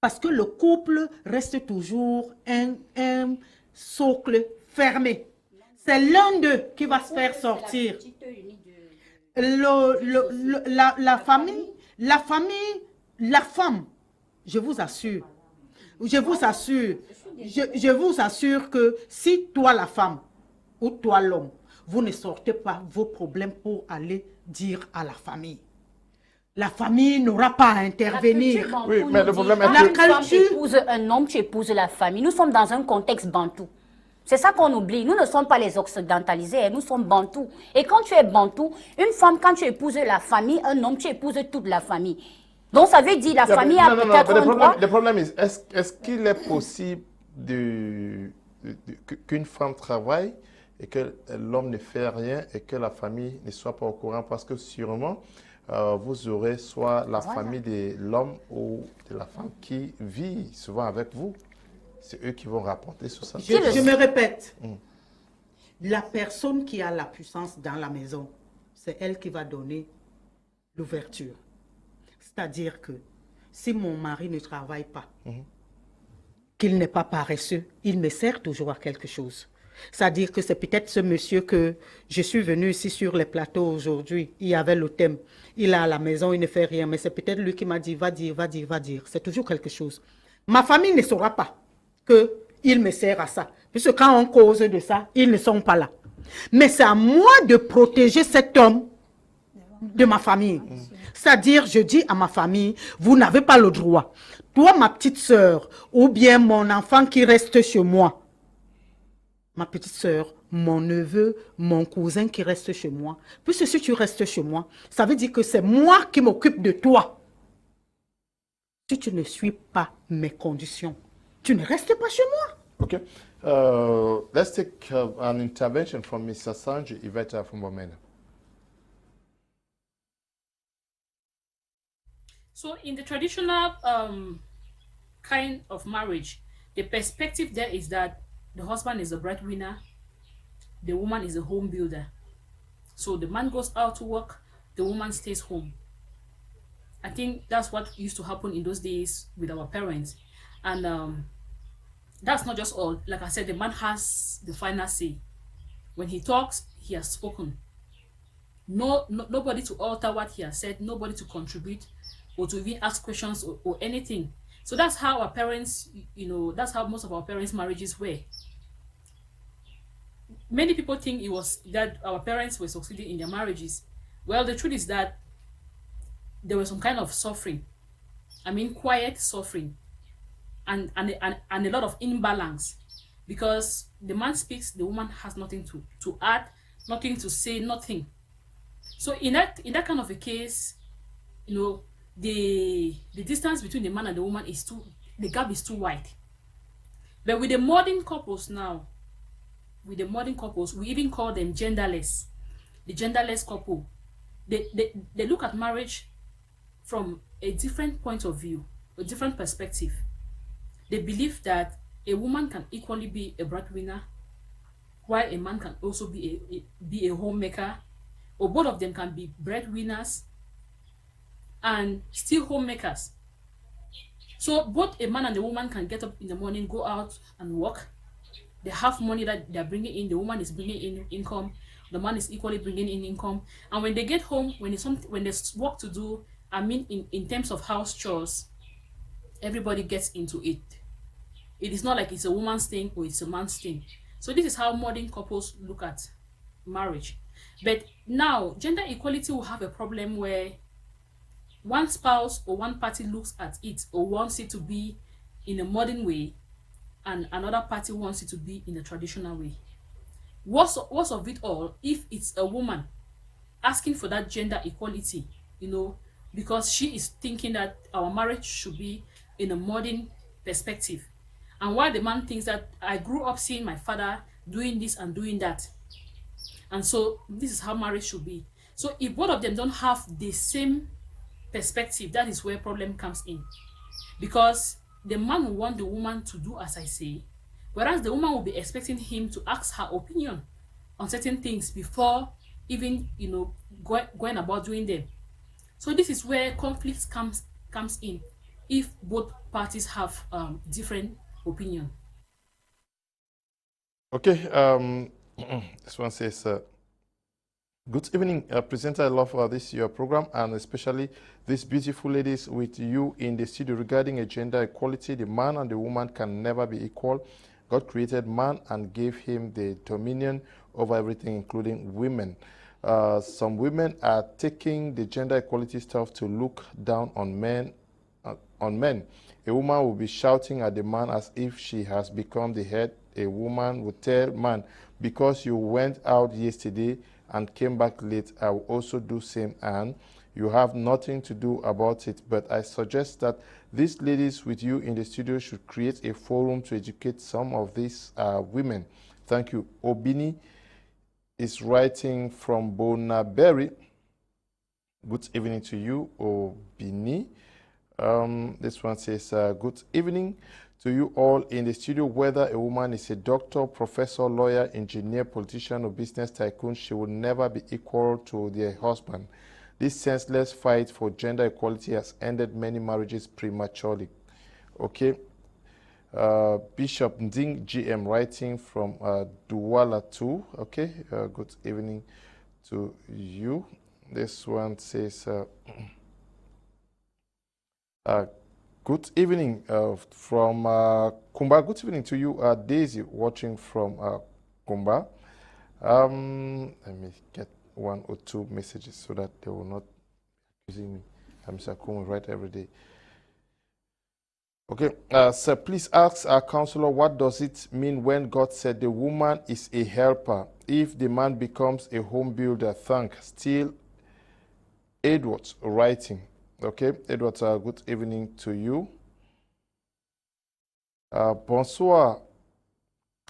Parce que le couple reste toujours un socle fermé. C'est l'un d'eux qui va se faire sortir. La femme, je vous assure que si toi la femme ou toi l'homme, vous ne sortez pas vos problèmes pour aller dire à la famille. La famille n'aura pas à intervenir. Oui, mais le problème est que... Quand tu épouses un homme, tu épouses la famille. Nous sommes dans un contexte bantou. C'est ça qu'on oublie. Nous ne sommes pas les occidentalisés, nous sommes bantous. Et quand tu es bantou, une femme, quand tu épouses la famille, un homme, tu épouses toute la famille. Donc ça veut dire la famille a peut-être un droit... Le problème est-ce qu'il est possible qu'une femme travaille et que l'homme ne fait rien et que la famille ne soit pas au courant? Parce que sûrement, vous aurez soit la famille de l'homme ou de la femme qui vit souvent avec vous. C'est eux qui vont rapporter sur ça. Je me répète. La personne qui a la puissance dans la maison, c'est elle qui va donner l'ouverture. C'est-à-dire que si mon mari ne travaille pas, qu'il n'est pas paresseux, il me sert toujours à quelque chose. C'est-à-dire que c'est peut-être ce monsieur que je suis venu ici sur les plateaux aujourd'hui, il y avait le thème, il est à la maison, il ne fait rien, mais c'est peut-être lui qui m'a dit, va dire. C'est toujours quelque chose. Ma famille ne saura pas qu'il me sert à ça. Puisque quand on cause de ça, ils ne sont pas là. Mais c'est à moi de protéger cet homme de ma famille. C'est-à-dire, je dis à ma famille, vous n'avez pas le droit. Toi, ma petite sœur, ou bien mon enfant qui reste chez moi, ma petite sœur, mon neveu, mon cousin qui reste chez moi. Puisque si tu restes chez moi, ça veut dire que c'est moi qui m'occupe de toi. Si tu ne suis pas mes conditions, tu ne restes pas chez moi. Okay. Let's take an intervention from Ms. Asanji Yvette from Bomena. So in the traditional kind of marriage, the perspective there is that the husband is a breadwinner, the woman is a home builder. So the man goes out to work, the woman stays home. I think that's what used to happen in those days with our parents. And that's not just all. Like I said, the man has the final say. When he talks, he has spoken. Nobody to alter what he has said, nobody to contribute or to even ask questions or anything. So that's how our parents, that's how most of our parents' marriages were. Many people think it was that our parents were succeeding in their marriages. Well, the truth is that there was some kind of suffering. I mean, quiet suffering. And a lot of imbalance, because the man speaks, the woman has nothing to add, nothing to say, nothing. So in that kind of a case, you know, the distance between the man and the woman is the gap is too wide. But with the modern couples now, we even call them genderless. The genderless couple, they look at marriage from a different point of view, a different perspective. They believe that a woman can equally be a breadwinner, while a man can also be a homemaker, or both of them can be breadwinners and still homemakers. So both a man and a woman can get up in the morning, go out and work. They have money that they're bringing in. The woman is bringing in income. The man is equally bringing in income. And when they get home, when there's work to do, I mean, in terms of house chores, everybody gets into it. It is not like it's a woman's thing or it's a man's thing. So this is how modern couples look at marriage. But now, gender equality will have a problem where one spouse or one party looks at it or wants it to be in a modern way, and another party wants it to be in a traditional way. What's of it all if it's a woman asking for that gender equality, you know, because she is thinking that our marriage should be in a modern perspective. And while the man thinks that I grew up seeing my father doing this and doing that, and so this is how marriage should be. So if both of them don't have the same perspective, that is where problem comes in. Because the man will want the woman to do as I say, whereas the woman will be expecting him to ask her opinion on certain things before even, you know, going about doing them. So this is where conflict comes in if both parties have different opinion. Okay, this one says, good evening, presenter. I love this your program, and especially these beautiful ladies with you in the studio regarding a gender equality. The man and the woman can never be equal. God created man and gave him the dominion over everything, including women. Some women are taking the gender equality stuff to look down on men. A woman will be shouting at the man as if she has become the head. A woman would tell man, because you went out yesterday and came back late, I will also do same, and you have nothing to do about it. But I suggest that these ladies with you in the studio should create a forum to educate some of these women. Thank you. Obini is writing from Bonaberry. Good evening to you, Obini. This one says, good evening to you all in the studio. Whether a woman is a doctor, professor, lawyer, engineer, politician, or business tycoon, she will never be equal to their husband. This senseless fight for gender equality has ended many marriages prematurely. Okay. Bishop Nding GM writing from Douala 2. Okay. Good evening to you. This one says, good evening from Kumba. Good evening to you, Daisy, watching from Kumba. Let me get 1 or 2 messages so that they will not accusing me. Mr. Kum will write every day. Okay, sir, please ask our counselor, what does it mean when God said the woman is a helper if the man becomes a home builder? Still, Edward writing. Okay, Edward, good evening to you. Bonsoir,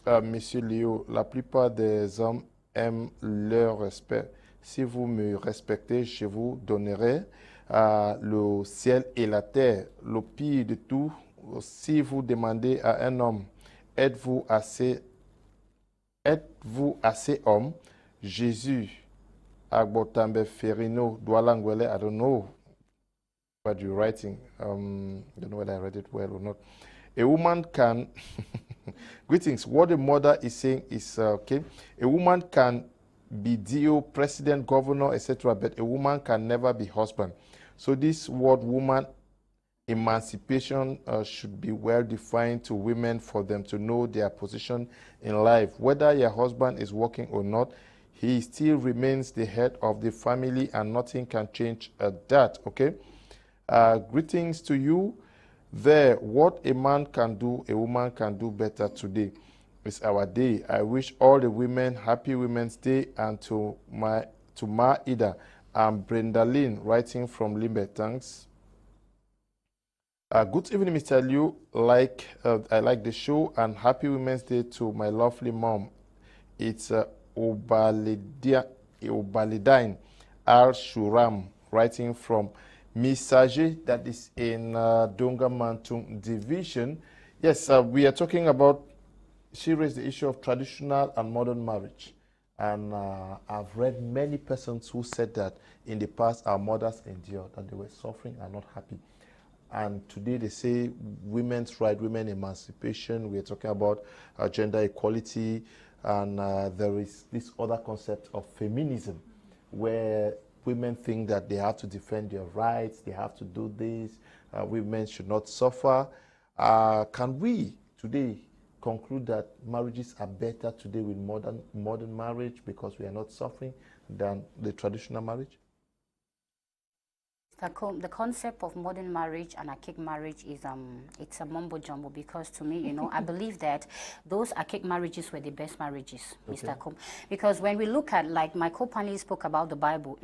Monsieur Léo. La plupart des hommes aiment leur respect. Si vous me respectez, je vous donnerai le ciel et la terre. Le pire de tout, si vous demandez à un homme, êtes-vous assez homme? Jésus, Agbotambe Ferino, Doualangwele, I don't know what you're writing. I don't know whether I read it well or not. A woman can, greetings, what the mother is saying is, okay, a woman can be DO, president, governor, etc., but a woman can never be husband. So this word woman emancipation should be well defined to women for them to know their position in life. Whether your husband is working or not, he still remains the head of the family and nothing can change that, okay? Greetings to you there. What a man can do, a woman can do better today. It's our day. I wish all the women happy Women's Day, and to Ma Ida and Brenda Lynn, writing from Limbe. Thanks. Good evening, Mr. Liu. I like the show, and happy Women's Day to my lovely mom. It's Obalidine Al Shuram, writing from Misaje, that is in Donga Mantung Division. Yes, we are talking about, she raised the issue of traditional and modern marriage. And I've read many persons who said that in the past our mothers endured, that they were suffering and not happy. And today they say women's rights, women emancipation, we are talking about gender equality, and there is this other concept of feminism, where women think that they have to defend their rights, they have to do this, women should not suffer. Can we today conclude that marriages are better today with modern marriage because we are not suffering than the traditional marriage? The concept of modern marriage and archaic marriage is it's a mumbo jumbo, because to me, I believe that those archaic marriages were the best marriages, okay, Mr. Kum. Because when we look at, like my co-panelist spoke about the Bible,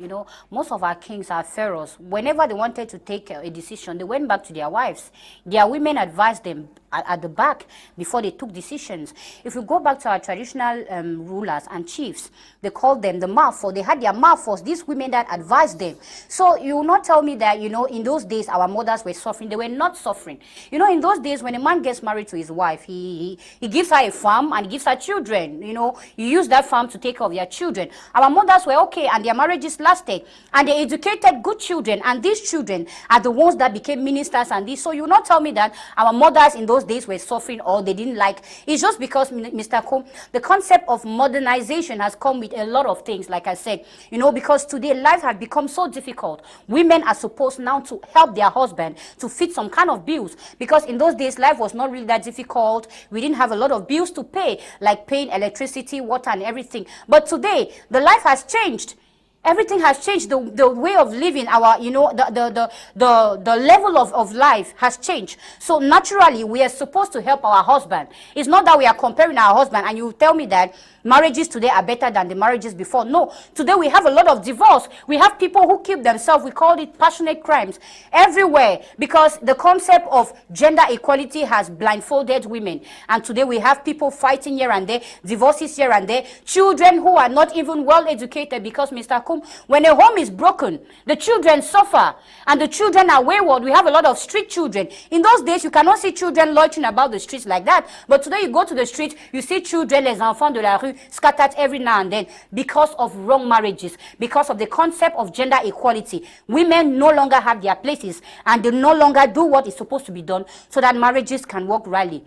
most of our kings, our pharaohs, whenever they wanted to take a decision, they went back to their wives. Their women advised them at the back before they took decisions. If we go back to our traditional rulers and chiefs, they called them the Mafor. They had their Mafors, these women that advised them. So you will not tell me that, in those days our mothers were suffering. They were not suffering. In those days when a man gets married to his wife, he gives her a farm and gives her children. You use that farm to take care of their children. Our mothers were okay, and their marriages lasted, and they educated good children, and these children are the ones that became ministers and this. So you will not tell me that our mothers in those days were suffering or they didn't like. It's just because, Mr. Kum, the concept of modernization has come with a lot of things, like I said, because today life has become so difficult. Women are supposed now to help their husband to fit some kind of bills, because in those days life was not really that difficult. We didn't have a lot of bills to pay, like paying electricity, water and everything. But today the life has changed. Everything has changed. The way of living, our, the level of life has changed. So naturally, we are supposed to help our husband. It's not that we are comparing our husband, and you tell me that marriages today are better than the marriages before. No. Today we have a lot of divorce. We have people who keep themselves. We call it passionate crimes everywhere, because the concept of gender equality has blindfolded women. And today we have people fighting here and there, divorces here and there, children who are not even well educated, because, Mr. Kum, when a home is broken, the children suffer, and the children are wayward. We have a lot of street children. In those days, you cannot see children loitering about the streets like that. But today, you go to the street, you see children, les enfants de la rue, scattered every now and then, because of wrong marriages, because of the concept of gender equality. Women no longer have their places, and they no longer do what is supposed to be done, so that marriages can work rightly.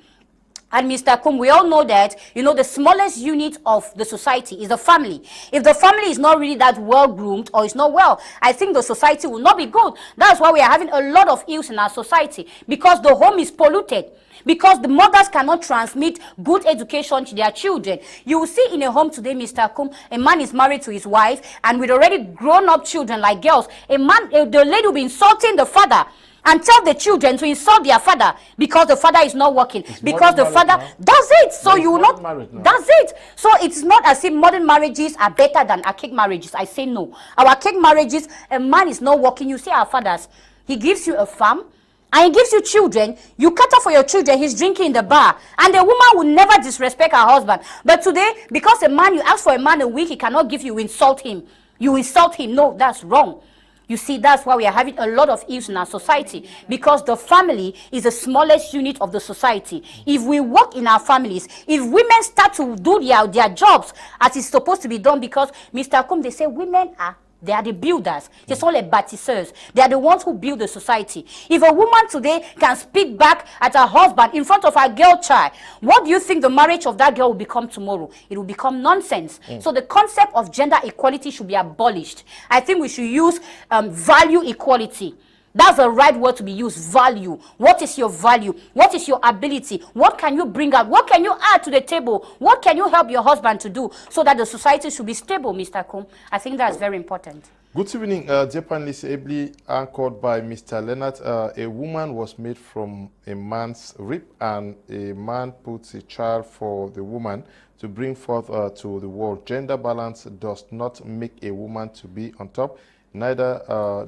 And Mr. Kum, we all know that, the smallest unit of the society is the family. If the family is not really that well-groomed or is not well, I think the society will not be good. That's why we are having a lot of ills in our society, because the home is polluted. Because the mothers cannot transmit good education to their children. You will see in a home today, Mr. Kum, a man is married to his wife, and with already grown-up children like girls, the lady will be insulting the father and tell the children to insult their father because the father is not working, because the father does it. So you will not, does it. So it's not as if modern marriages are better than archaic marriages. I say no. Our archaic marriages, a man is not working. You see our fathers, he gives you a farm, and he gives you children. You cater for your children. He's drinking in the bar, and the woman will never disrespect her husband. But today, because a man, you ask for a man a week, he cannot give you insult him. You insult him. No, that's wrong. You see, that's why we are having a lot of ills in our society, because the family is the smallest unit of the society. If we work in our families, if women start to do their jobs as it's supposed to be done, because Mr. Kum, they say women they are the builders. They're all like bâtisseurs. They are the ones who build the society. If a woman today can speak back at her husband in front of her girl child, what do you think the marriage of that girl will become tomorrow? It will become nonsense. So the concept of gender equality should be abolished. I think we should use value equality. That's the right word to be used, value. What is your value? What is your ability? What can you bring out? What can you add to the table? What can you help your husband to do so that the society should be stable, Mr. Kum? I think that's very important. Good evening, dear panelists, ably anchored by Mr. Leonard. A woman was made from a man's rib, and a man puts a child for the woman to bring forth to the world. Gender balance does not make a woman to be on top, neither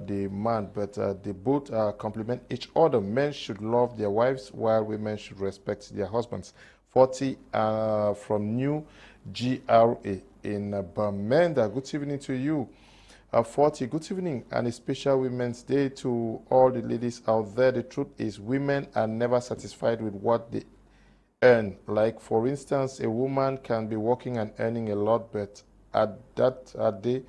the man, but they both complement each other. Men should love their wives, while women should respect their husbands. 40 from New GRA in Bamenda. Good evening to you. 40, good evening, and a special Women's Day to all the ladies out there. The truth is, women are never satisfied with what they earn. Like, for instance, a woman can be working and earning a lot, but at the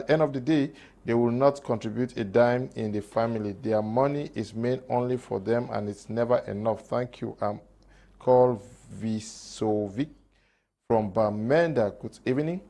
end of the day, they will not contribute a dime in the family. Their money is made only for them, and it's never enough. Thank you. I'm called Visovic from Bamenda. Good evening.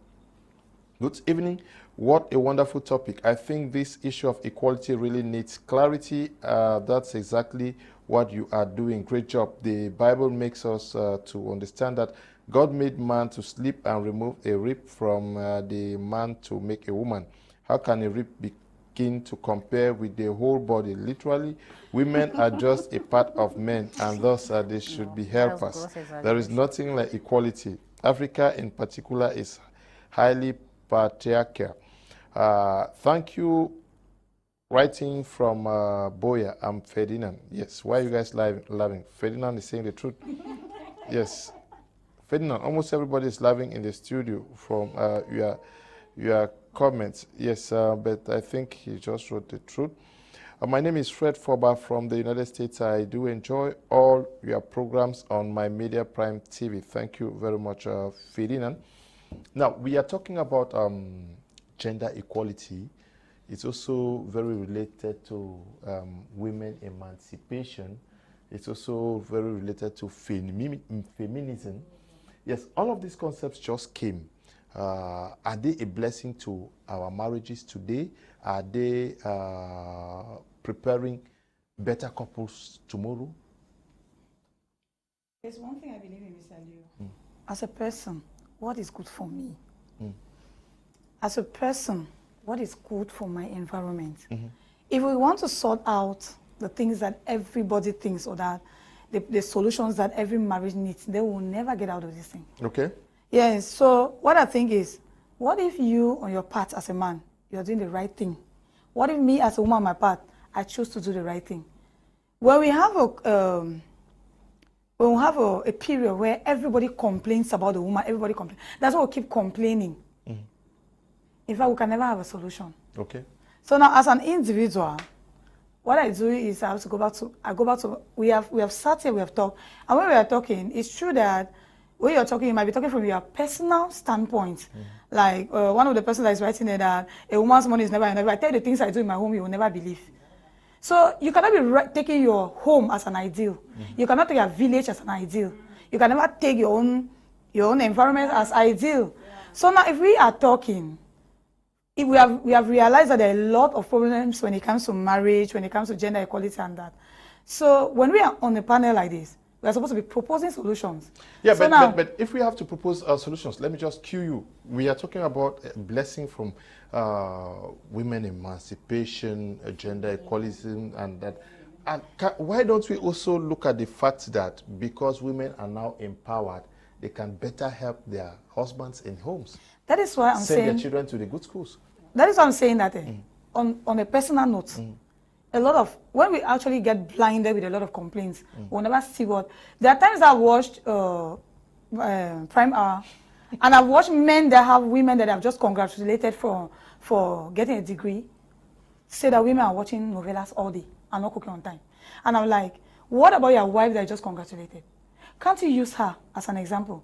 Good evening. What a wonderful topic. I think this issue of equality really needs clarity. That's exactly what you are doing. Great job. The Bible makes us to understand that God made man to sleep and remove a rib from the man to make a woman. How can a rib begin to compare with the whole body? Literally, women are just a part of men, and thus they should be helpers. There is nothing like equality. Africa in particular is highly patriarchal. Thank you. Writing from Boya, I'm Ferdinand. Yes, why are you guys laughing? Ferdinand is saying the truth. Yes, Ferdinand, almost everybody is laughing in the studio from your comments. Yes, but I think he just wrote the truth. My name is Fred Foba from the United States. I do enjoy all your programs on my Media Prime TV. Thank you very much, Ferdinand. Now, we are talking about gender equality. It's also very related to women emancipation. It's also very related to feminism. Yes, all of these concepts just came. Are they a blessing to our marriages today? Are they preparing better couples tomorrow? There's one thing I believe in, Mr. Leo. As a person, what is good for me? As a person, what is good for my environment? If we want to sort out the things that everybody thinks, or that the solutions that every marriage needs, they will never get out of this thing. Okay. Yes, so what I think is, what if you, on your part as a man, you're doing the right thing? What if me as a woman on my part, I choose to do the right thing? When we have a period where everybody complains about the woman, everybody complains. That's why we keep complaining. In fact, we can never have a solution. Okay. So now, as an individual, what I do is I go back to, we have sat here, we have talked, and when we are talking, it's true that when you're talking, you might be talking from your personal standpoint. Like one of the person that is writing there that a woman's money is never enough. If I tell you the things I do in my home, you will never believe. So you cannot be taking your home as an ideal. You cannot take your village as an ideal. You can never take your own environment as ideal. So now, if we are talking, if we have realized that there are a lot of problems when it comes to marriage, when it comes to gender equality and that. So when we are on a panel like this, we are supposed to be proposing solutions. Yeah, so but if we have to propose solutions, let me just cue you. We are talking about a blessing from women emancipation, gender equality, and that. Why don't we also look at the fact that because women are now empowered, they can better help their husbands in homes? That is why I'm saying, send their children to the good schools. That is why I'm saying that on a personal note, a lot of, when we actually get blinded with a lot of complaints, we'll never see what. There are times I've watched Prime Hour, and I've watched men that have women that have just congratulated for getting a degree, say that women are watching novellas all day and not cooking on time. And I'm like, what about your wife that just congratulated? Can't you use her as an example?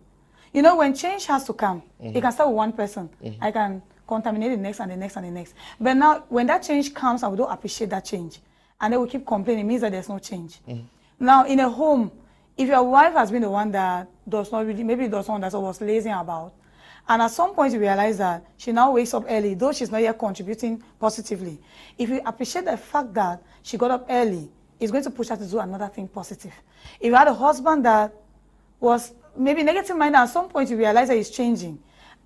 You know, when change has to come, it can start with one person. I can contaminate the next and the next and the next. But now, when that change comes and we don't appreciate that change, and then we keep complaining, it means that there's no change. Now, in a home, if your wife has been the one that does not really, maybe does one that was lazy about, and at some point you realize that she now wakes up early, though she's not yet contributing positively. If you appreciate the fact that she got up early, it's going to push her to do another thing positive. If you had a husband that was maybe negative minded, at some point you realize that he's changing,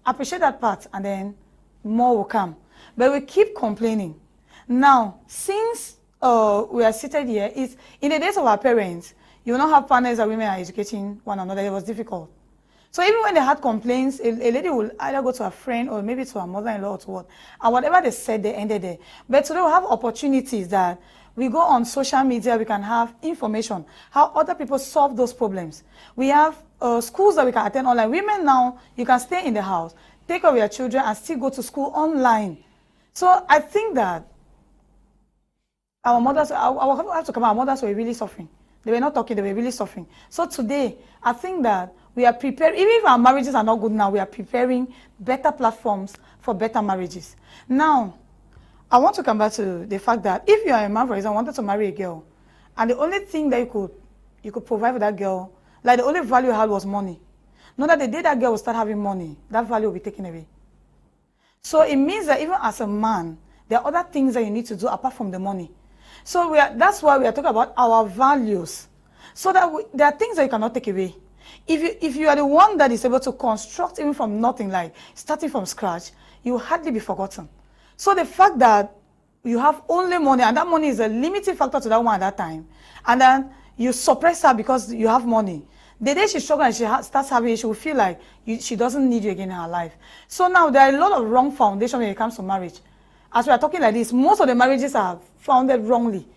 appreciate that part, and then more will come. But we keep complaining. Now, since we are seated here, it's, in the days of our parents, you will not have partners that women are educating one another. It was difficult. So even when they had complaints, a lady will either go to a friend or maybe to her mother-in-law or to what. And whatever they said, they ended there. But today we have opportunities that we go on social media, we can have information, how other people solve those problems. We have schools that we can attend online. Women now, you can stay in the house, take care of your children and still go to school online. So I think that our mothers, I have to come, our mothers were really suffering. They were not talking, they were really suffering. So today, I think that we are preparing, even if our marriages are not good now, we are preparing better platforms for better marriages. Now, I want to come back to the fact that if you are a man, for example, wanted to marry a girl, and the only thing that you could provide for that girl, like the only value you had was money. Know that the day that girl will start having money, that value will be taken away. So it means that even as a man, there are other things that you need to do apart from the money. So that's why we are talking about our values. So that there are things that you cannot take away. If you are the one that is able to construct even from nothing, like starting from scratch, you will hardly be forgotten. So the fact that you have only money, and that money is a limiting factor to that woman at that time, and then you suppress her because you have money, the day she struggles and she starts having it, she will feel like she doesn't need you again in her life. So now there are a lot of wrong foundation when it comes to marriage. As we are talking like this, most of the marriages are founded wrongly.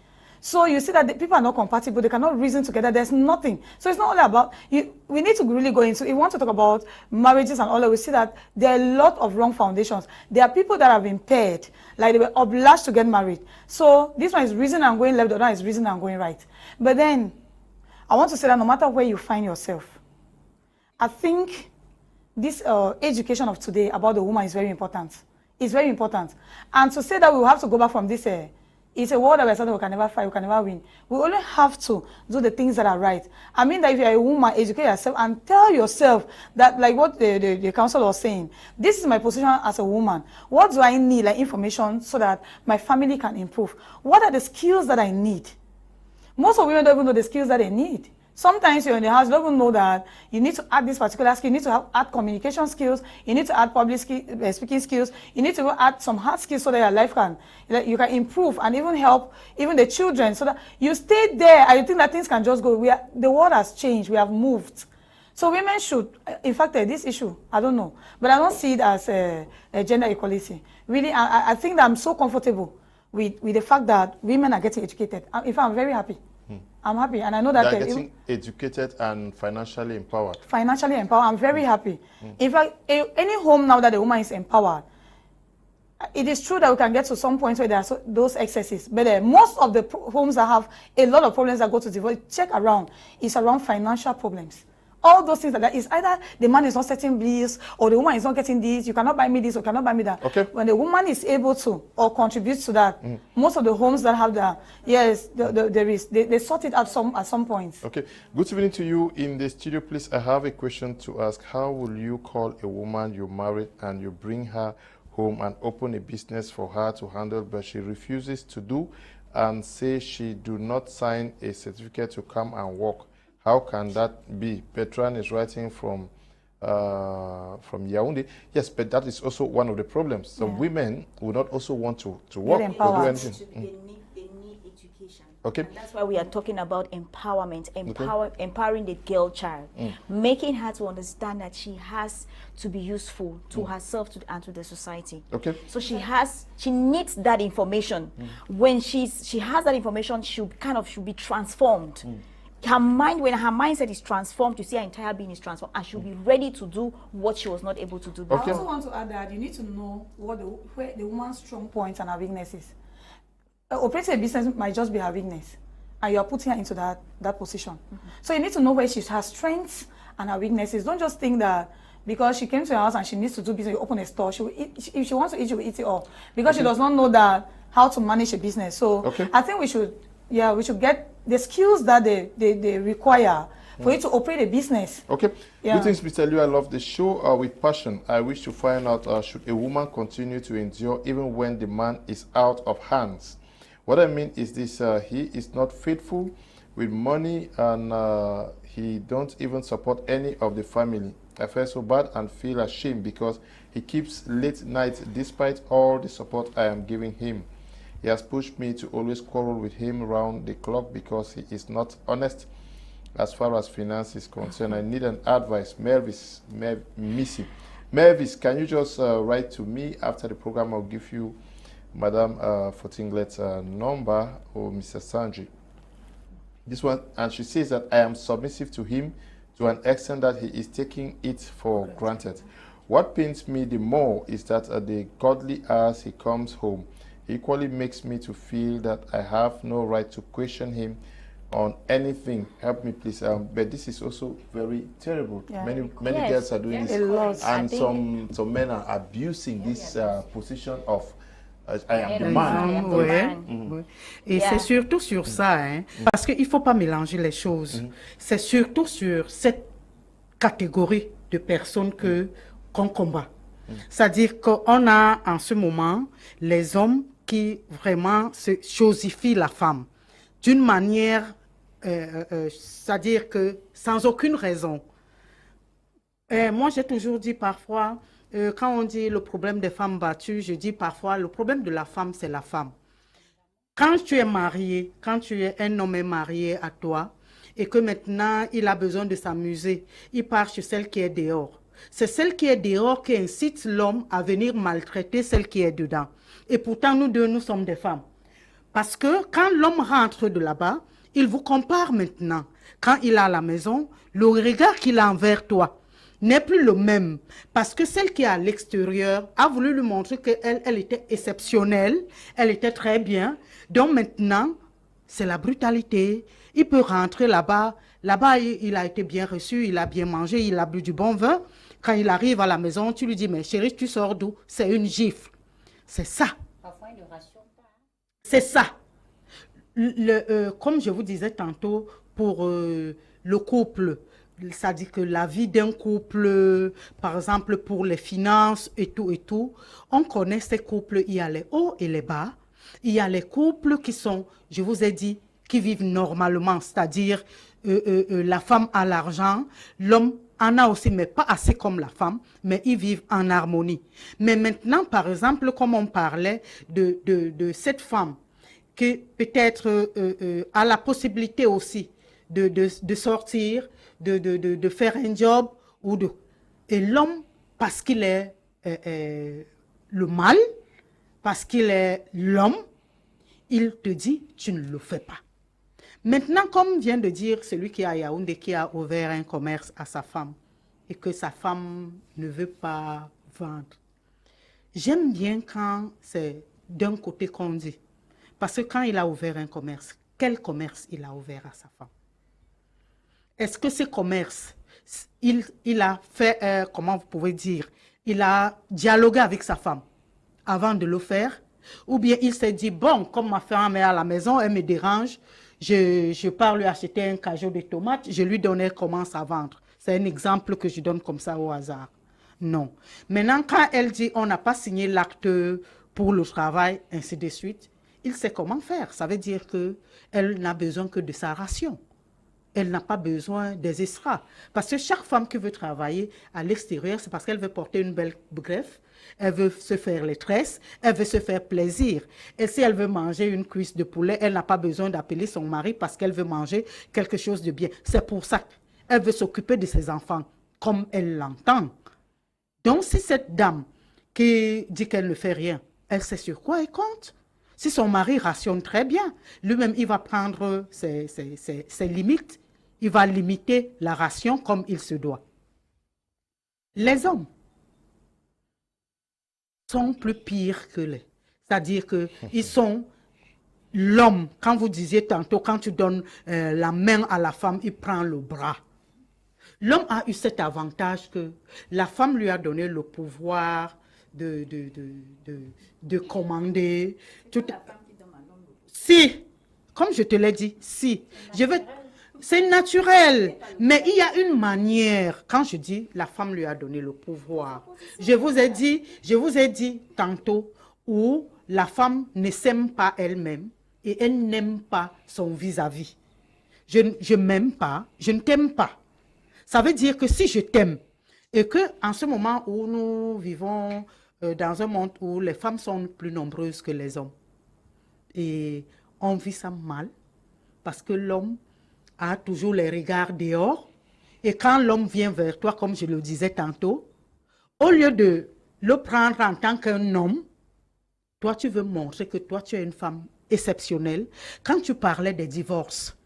So you see that the people are not compatible, they cannot reason together, there's nothing. So it's not only about, we need to really go into, if we want to talk about marriages and all that, we see that there are a lot of wrong foundations. There are people that have been paired, like they were obliged to get married. So this one is reason I'm going left, the other is reason I'm going right. But then, I want to say that no matter where you find yourself, I think this education of today about the woman is very important. It's very important. And to say that we will have to go back from this, it's a world that we're saying we can never fight, we can never win. We only have to do the things that are right. I mean that if you're a woman, educate yourself and tell yourself that, like what the council was saying, this is my position as a woman. What do I need, like information, so that my family can improve? What are the skills that I need? Most of women don't even know the skills that they need. Sometimes you're in the house, you don't even know that you need to add this particular skill, you need to add communication skills, you need to add public speaking skills, you need to add some hard skills so that your life you can improve and even help even the children, so that you stay there and you think that things can just go. The world has changed, we have moved. So women should, in fact, this issue, I don't know, but I don't see it as a gender equality. Really, I think that I'm so comfortable with the fact that women are getting educated. In fact, I'm very happy. I'm happy, and I know that they're getting educated and financially empowered. Financially empowered, I'm very happy. In fact, any home now that the woman is empowered, it is true that we can get to some points where there are those excesses, but most of the homes that have a lot of problems that go to divorce, check around, it's around financial problems. All those things that is either the man is not setting bills or the woman is not getting this, you cannot buy me this or cannot buy me that. Okay. When the woman is able to or contributes to that, most of the homes that have that, yes, they sort it out at some points. Okay. Good evening to you in the studio. Please, I have a question to ask. How will you call a woman you married and you bring her home and open a business for her to handle, but she refuses to do and say she do not sign a certificate to come and work? How can that be? Petran is writing from Yaoundé. Yes, but that is also one of the problems. Some women would not also want to work or do anything. They need education. Okay. And that's why we are talking about empowerment, empowering the girl child, making her to understand that she has to be useful to herself and to the society. Okay. So she needs that information. When she has that information, she'll be transformed. Her mind, when her mindset is transformed, you see her entire being is transformed, and she'll be ready to do what she was not able to do before. I also want to add that you need to know where the woman's strong points and her weaknesses. Operating a business might just be her weakness, and you are putting her into that position. So you need to know where she has strengths and her weaknesses. Don't just think that because she came to your house and she needs to do business, you open a store, she will eat, if she wants to eat, she will eat it all. Because she does not know that how to manage a business. So I think we should get the skills that they require for you to operate a business. Okay. Greetings, Mr. Liu. I love the show with passion. I wish to find out, should a woman continue to endure even when the man is out of hands? What I mean is this, he is not faithful with money and he don't even support any of the family. I feel so bad and feel ashamed because He keeps late nights despite all the support I am giving him. He has pushed me to always quarrel with him round the clock because he is not honest as far as finance is concerned. I need an advice. Missy. Mervis, can you just write to me after the program? I'll give you Mme Fotinglet's number, or Mr. Asanji. This one, and she says that I am submissive to him to an extent that he is taking it for granted. What pains me the more is that at the godly hours he comes home, he equally makes me to feel that I have no right to question him on anything. Help me, please. But this is also very terrible. Yeah. Many girls are doing this, and some men are abusing this position of I am the man. Oui. Et c'est surtout sur ça, hein, parce qu'il ne faut pas mélanger les choses. C'est surtout sur cette catégorie de personnes qu'on combat. C'est-à-dire qu'on a en ce moment les hommes qui vraiment se chosifient la femme d'une manière, c'est-à-dire que sans aucune raison. Moi, j'ai toujours dit parfois, quand on dit le problème des femmes battues, je dis parfois le problème de la femme, c'est la femme. Quand tu es marié, quand tu es un homme marié à toi et que maintenant il a besoin de s'amuser, il part chez celle qui est dehors. C'est celle qui est dehors qui incite l'homme à venir maltraiter celle qui est dedans. Et pourtant, nous deux, nous sommes des femmes. Parce que quand l'homme rentre de là-bas, il vous compare maintenant. Quand il est à la maison, le regard qu'il a envers toi n'est plus le même. Parce que celle qui est à l'extérieur a voulu lui montrer qu'elle était exceptionnelle, elle était très bien. Donc maintenant, c'est la brutalité. Il peut rentrer là-bas. Là-bas, il a été bien reçu, il a bien mangé, il a bu du bon vin. Quand il arrive à la maison, tu lui dis, mais chérie, tu sors d'où? C'est une gifle. C'est ça. C'est ça. Comme je vous disais tantôt, pour le couple, c'est-à-dire que la vie d'un couple, par exemple pour les finances et tout, on connaît ces couples, il y a les hauts et les bas. Il y a les couples qui sont, je vous ai dit, qui vivent normalement, c'est-à-dire la femme a l'argent, l'homme en a aussi, mais pas assez comme la femme, mais ils vivent en harmonie. Mais maintenant, par exemple, comme on parlait de cette femme qui peut-être a la possibilité aussi de sortir, de faire un job, et l'homme, parce qu'il est le mal, parce qu'il est l'homme, il te dit, tu ne le fais pas. Maintenant, comme vient de dire celui qui est à Yaoundé, qui a ouvert un commerce à sa femme et que sa femme ne veut pas vendre, j'aime bien quand c'est d'un côté qu'on dit. Parce que quand il a ouvert un commerce, quel commerce il a ouvert à sa femme? Est-ce que ce commerce, il a fait, comment vous pouvez dire, il a dialogué avec sa femme avant de le faire? Ou bien il s'est dit, bon, comme ma femme est à la maison, elle me dérange, je pars lui acheter un cajot de tomates, je lui donne, elle commence à vendre. C'est un exemple que je donne comme ça au hasard. Non. Maintenant, quand elle dit, on n'a pas signé l'acte pour le travail, ainsi de suite, il sait comment faire. Ça veut dire qu'elle n'a besoin que de sa ration. Elle n'a pas besoin des extras. Parce que chaque femme qui veut travailler à l'extérieur, c'est parce qu'elle veut porter une belle greffe, elle veut se faire les tresses, elle veut se faire plaisir. Et si elle veut manger une cuisse de poulet, elle n'a pas besoin d'appeler son mari parce qu'elle veut manger quelque chose de bien. C'est pour ça qu'elle veut s'occuper de ses enfants, comme elle l'entend. Donc, si cette dame qui dit qu'elle ne fait rien, elle sait sur quoi elle compte. Si son mari rationne très bien, lui-même, il va prendre ses limites. Il va limiter la ration comme il se doit. Les hommes sont plus pires que les. C'est-à-dire qu'ils sont l'homme. Quand vous disiez tantôt, quand tu donnes la main à la femme, il prend le bras. L'homme a eu cet avantage que la femme lui a donné le pouvoir de commander. Si, comme je te l'ai dit, si. C'est naturel, mais il y a une manière. Quand je dis la femme lui a donné le pouvoir, je vous ai dit tantôt où la femme ne s'aime pas elle-même et elle n'aime pas son vis-à-vis. Je m'aime pas, je ne t'aime pas. Ça veut dire que si je t'aime, Et qu'en ce moment où nous vivons dans un monde où les femmes sont plus nombreuses que les hommes, et on vit ça mal, parce que l'homme a toujours les regards dehors, et quand l'homme vient vers toi, comme je le disais tantôt, au lieu de le prendre en tant qu'un homme, toi tu veux montrer que toi tu es une femme exceptionnelle. Quand tu parlais des divorces,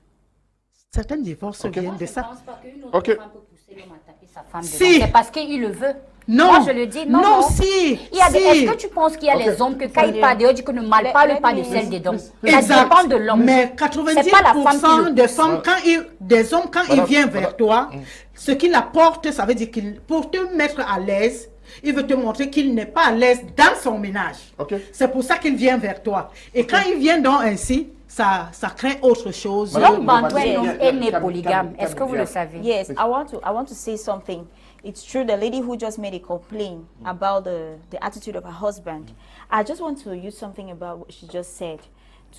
certains divorces viennent de ça. Je ne pense pas qu'une autre femme peut pousser l'homme à taper sa femme dedans. Si. C'est parce qu'il le veut. Non. Moi, je le dis, non. Si. Est-ce que tu penses qu'il y a les hommes que quand ils parlent dehors, disent que ne mal parle pas de celle dedans? Ça dépend de l'homme. Mais 90% des femmes, des hommes, quand ils viennent vers toi, ce qu'il apporte, ça veut dire qu'il, pour te mettre à l'aise, il veut te montrer qu'il n'est pas à l'aise dans son ménage. C'est pour ça qu'il vient vers toi. Et quand il vient donc ainsi, ça crée autre chose. L'homme bantois est né polygame. Est-ce que vous le savez? Yes, I want to say something. It's true, the lady who just made a complaint about the attitude of her husband. I just want to use something about what she just said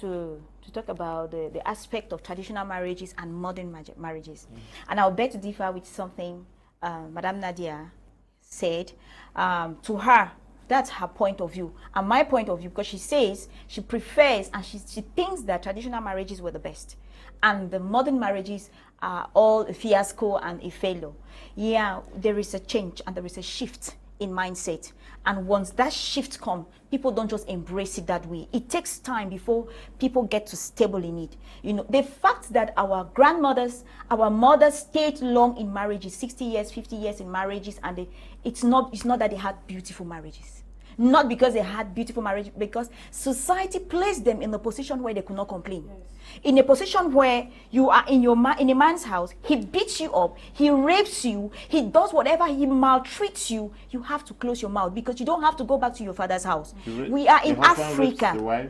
to talk about the aspect of traditional marriages and modern marriages. And I'll beg to differ with something Mme Nadia said. To her, that's her point of view. And my point of view, because she says she prefers and she thinks that traditional marriages were the best. And the modern marriages are all a fiasco and a failure. Yeah, there is a change and there is a shift in mindset. And once that shift comes, people don't just embrace it that way. It takes time before people get to stable in it. You know, the fact that our grandmothers, our mothers stayed long in marriages, 60 years, 50 years in marriages, and it's not that they had beautiful marriages. Not because they had beautiful marriage, because society placed them in a position where they could not complain. Yes. In a position where you are in a man's house, he beats you up, he rapes you, he does whatever, he maltreats you. You have to close your mouth because you don't have to go back to your father's house. We are in Africa.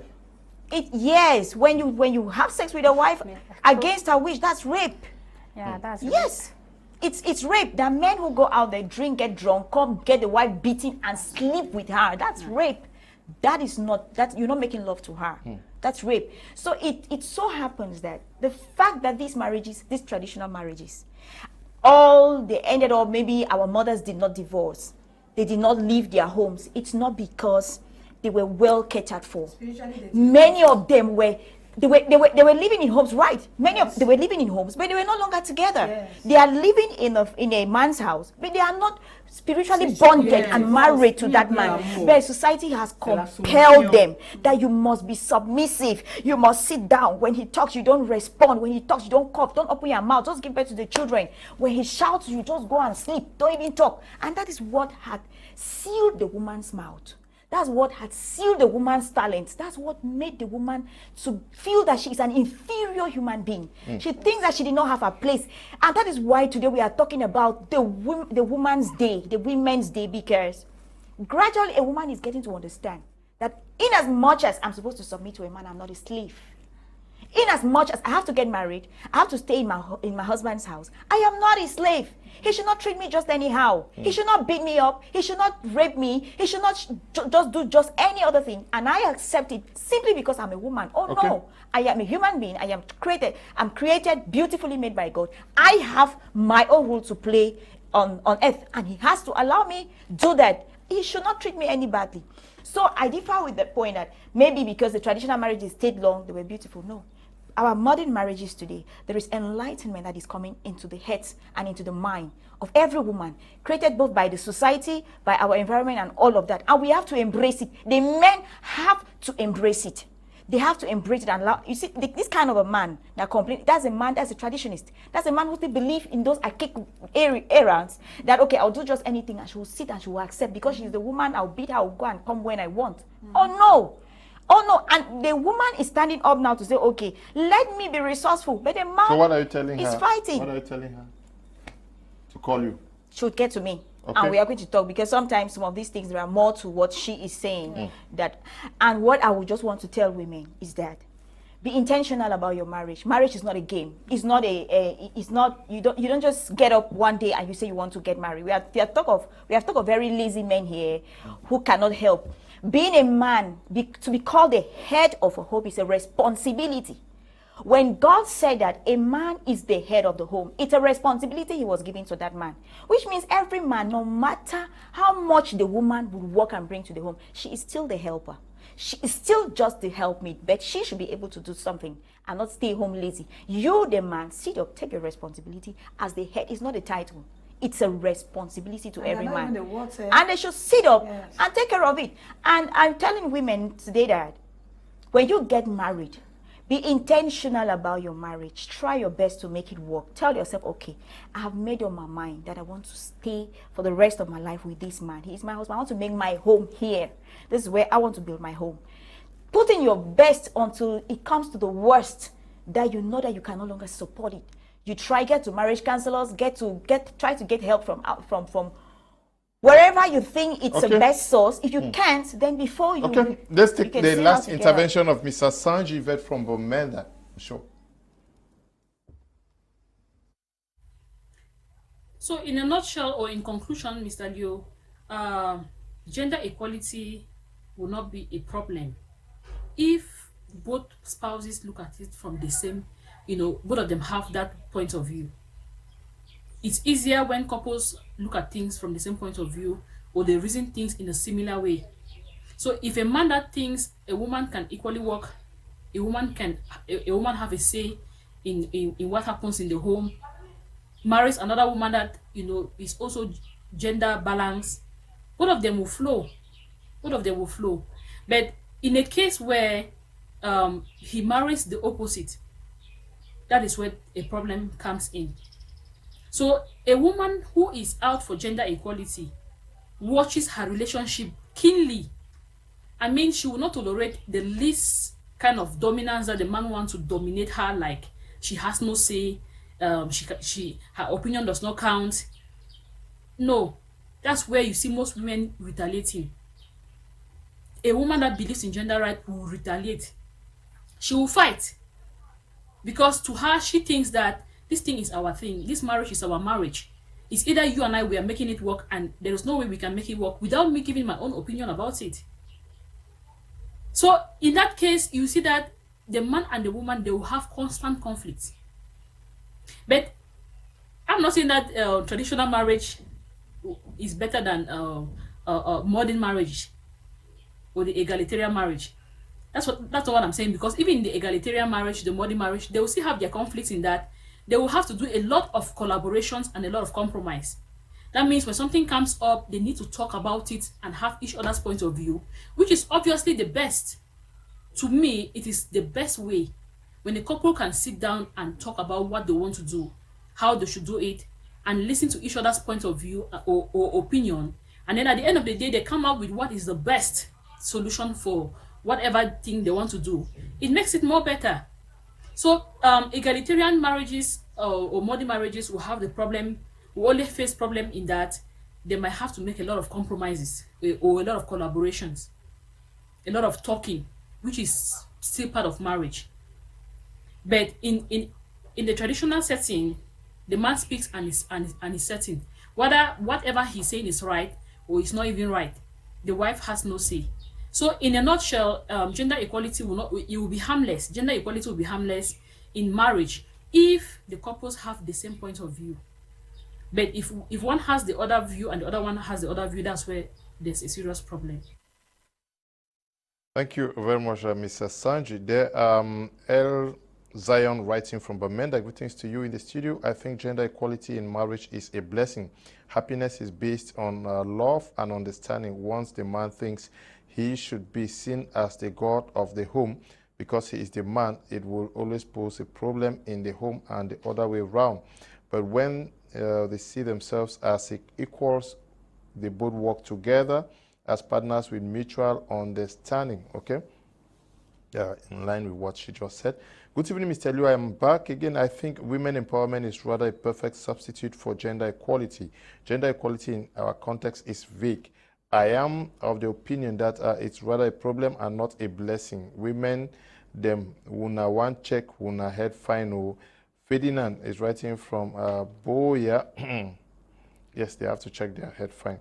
Yes, when you have sex with a wife against her wish, that's rape. Yeah, that's yes. It's rape. There are men who go out there, drink, get drunk, come get the wife beaten and sleep with her. That's rape. That is not, you're not making love to her. That's rape. So it so happens that the fact that these marriages, these traditional marriages, they ended up, maybe our mothers did not divorce. They did not leave their homes. It's not because they were well catered for. Many of them were They were living in homes, right? They were living in homes, but they were no longer together. Yes. They are living in a man's house, but they are not spiritually bonded and married to that man. But society has compelled them that you must be submissive. You must sit down. When he talks, you don't respond. When he talks, you don't cough. Don't open your mouth. Just give birth to the children. When he shouts, you just go and sleep. Don't even talk. And that is what had sealed the woman's mouth. That's what had sealed the woman's talents. That's what made the woman to feel that she is an inferior human being. She thinks that she did not have a place. And that is why today we are talking about the Women's Day, the Women's Day, because gradually a woman is getting to understand that in as much as I'm supposed to submit to a man, I'm not a slave. In as much as I have to get married, I have to stay in my husband's house, I am not a slave. He should not treat me just anyhow. He should not beat me up. He should not rape me. He should not just do just any other thing. And I accept it simply because I'm a woman. Oh no, I am a human being. I am created. I'm created, beautifully made by God. I have my own role to play on earth, and he has to allow me do that. He should not treat me any badly. So I differ with the point that maybe because the traditional marriages stayed long, they were beautiful. No. Our modern marriages today, there is enlightenment that is coming into the heads and into the mind of every woman, created both by the society, by our environment, and all of that. And we have to embrace it. The men have to embrace it. They have to embrace it and allow. You see, this kind of a man that complains, that's a man, that's a traditionalist. That's a man who still believes in those archaic errands that, okay, I'll do just anything and she will sit and she will accept because she's the woman, I'll beat her, I'll go and come when I want. Oh no. Oh no, and the woman is standing up now to say, okay, let me be resourceful. But the man so what are you telling is her? Fighting. What are you telling her? To call you? She would get to me. Okay. And we are going to talk because sometimes some of these things, there are more to what she is saying. And what I would just want to tell women is that be intentional about your marriage. Marriage is not a game. It's not you don't just get up one day and you say you want to get married. We have talk of very lazy men here who cannot help. Being a man, to be called the head of a home is a responsibility. When God said that a man is the head of the home, it's a responsibility he was giving to that man. Which means every man, no matter how much the woman would work and bring to the home, she is still the helper. She is still just the helpmate, but she should be able to do something and not stay home lazy. You, the man, sit up, take your responsibility as the head. It's not a title. It's a responsibility to every man. And they should sit up and take care of it. And I'm telling women today that when you get married, be intentional about your marriage. Try your best to make it work. Tell yourself, okay, I have made up my mind that I want to stay for the rest of my life with this man. He is my husband. I want to make my home here. This is where I want to build my home. Put in your best until it comes to the worst, that you know that you can no longer support it. You get to marriage counselors, try to get help from wherever you think it's the best source. If you can't, then before you... Okay, let's take the last intervention of Mr. Asanji Yvette from Bomenda. Sure. So in a nutshell, or in conclusion, Mr. Leo, gender equality will not be a problem if both spouses look at it from the same, both of them have that point of view. It's easier when couples look at things from the same point of view, or they reason things in a similar way. So if a man that thinks a woman can equally work, a woman have a say in what happens in the home, marries another woman that is also gender balanced, both of them will flow. Both of them will flow. But in a case where he marries the opposite, that is where a problem comes in. So a woman who is out for gender equality watches her relationship keenly. I mean, she will not tolerate the least kind of dominance that the man wants to dominate her, like she has no say, her opinion does not count. No, that's where you see most women retaliating. A woman that believes in gender rights will retaliate. She will fight. Because to her, she thinks that this thing is our thing. This marriage is our marriage. It's either you and I, we are making it work, and there is no way we can make it work without me giving my own opinion about it. So in that case, you see that the man and the woman, they will have constant conflicts. But I'm not saying that traditional marriage is better than modern marriage or the egalitarian marriage. That's not what I'm saying, because even in the egalitarian marriage, the modern marriage, they will still have their conflicts in that they will have to do a lot of collaborations and a lot of compromise. That means when something comes up, they need to talk about it and have each other's point of view, which is obviously the best. To me, it is the best way when a couple can sit down and talk about what they want to do, how they should do it, and listen to each other's point of view or opinion. And then at the end of the day, they come up with what is the best solution for whatever thing they want to do. It makes it more better. So egalitarian marriages or modern marriages will have the problem, will only face problem in that they might have to make a lot of compromises or a lot of collaborations, a lot of talking, which is still part of marriage. But in the traditional setting, the man speaks and is certain. Whatever he's saying is right or it's not even right, the wife has no say. So in a nutshell, gender equality will be harmless. Gender equality will be harmless in marriage if the couples have the same point of view. But if one has the other view and the other one has the other view, that's where there's a serious problem. Thank you very much, Mr. Asanji. There, L. Zion writing from Bamenda. Greetings to you in the studio. I think gender equality in marriage is a blessing. Happiness is based on love and understanding. Once the man thinks he should be seen as the god of the home because he is the man, it will always pose a problem in the home and the other way around. But when they see themselves as equals, they both work together as partners with mutual understanding. Okay? Yeah, in line with what she just said. Good evening, Mr. Liu. I am back again. I think women empowerment is rather a perfect substitute for gender equality. Gender equality in our context is vague. I am of the opinion that it's rather a problem and not a blessing. Women, them, una one check, una head fine. Ferdinand is writing from Boya. Yes, they have to check their head fine.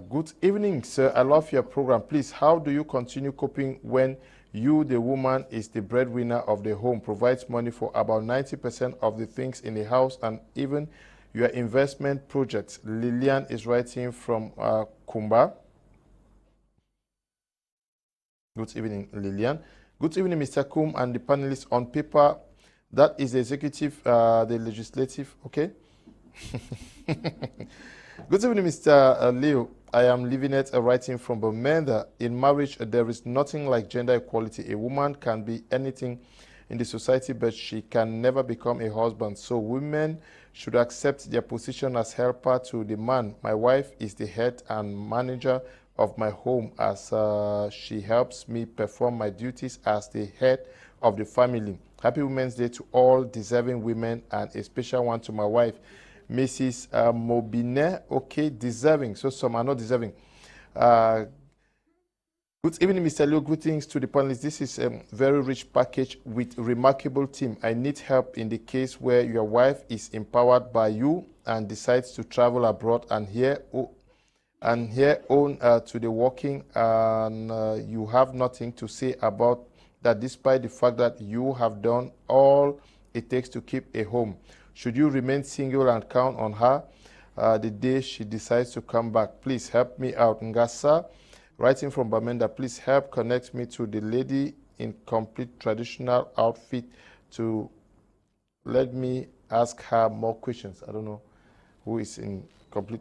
Good evening, sir. I love your program. Please, how do you continue coping when You, the woman, is the breadwinner of the home, provides money for about 90% of the things in the house and even your investment projects. Lillian is writing from Kumba. Good evening, Lillian. Good evening, Mr. Kum and the panelists. On paper, that is the executive, the legislative, okay? Good evening, Mr. Leo. I am living it, writing from Bermuda. In marriage, there is nothing like gender equality. A woman can be anything in the society, but she can never become a husband. So women should accept their position as helper to the man. My wife is the head and manager of my home as she helps me perform my duties as the head of the family. Happy Women's Day to all deserving women and a special one to my wife, Mrs. Mobine. Okay, deserving. So some are not deserving. Good evening, Mr. Leo. Greetings to the panelists. This is a very rich package with remarkable team. I need help in the case where your wife is empowered by you and decides to travel abroad and here own to the working, and you have nothing to say about that, despite the fact that you have done all it takes to keep a home. Should you remain single and count on her the day she decides to come back? Please help me out. Nsah, writing from Bamenda, please help connect me to the lady in complete traditional outfit to let me ask her more questions. I don't know who is in complete.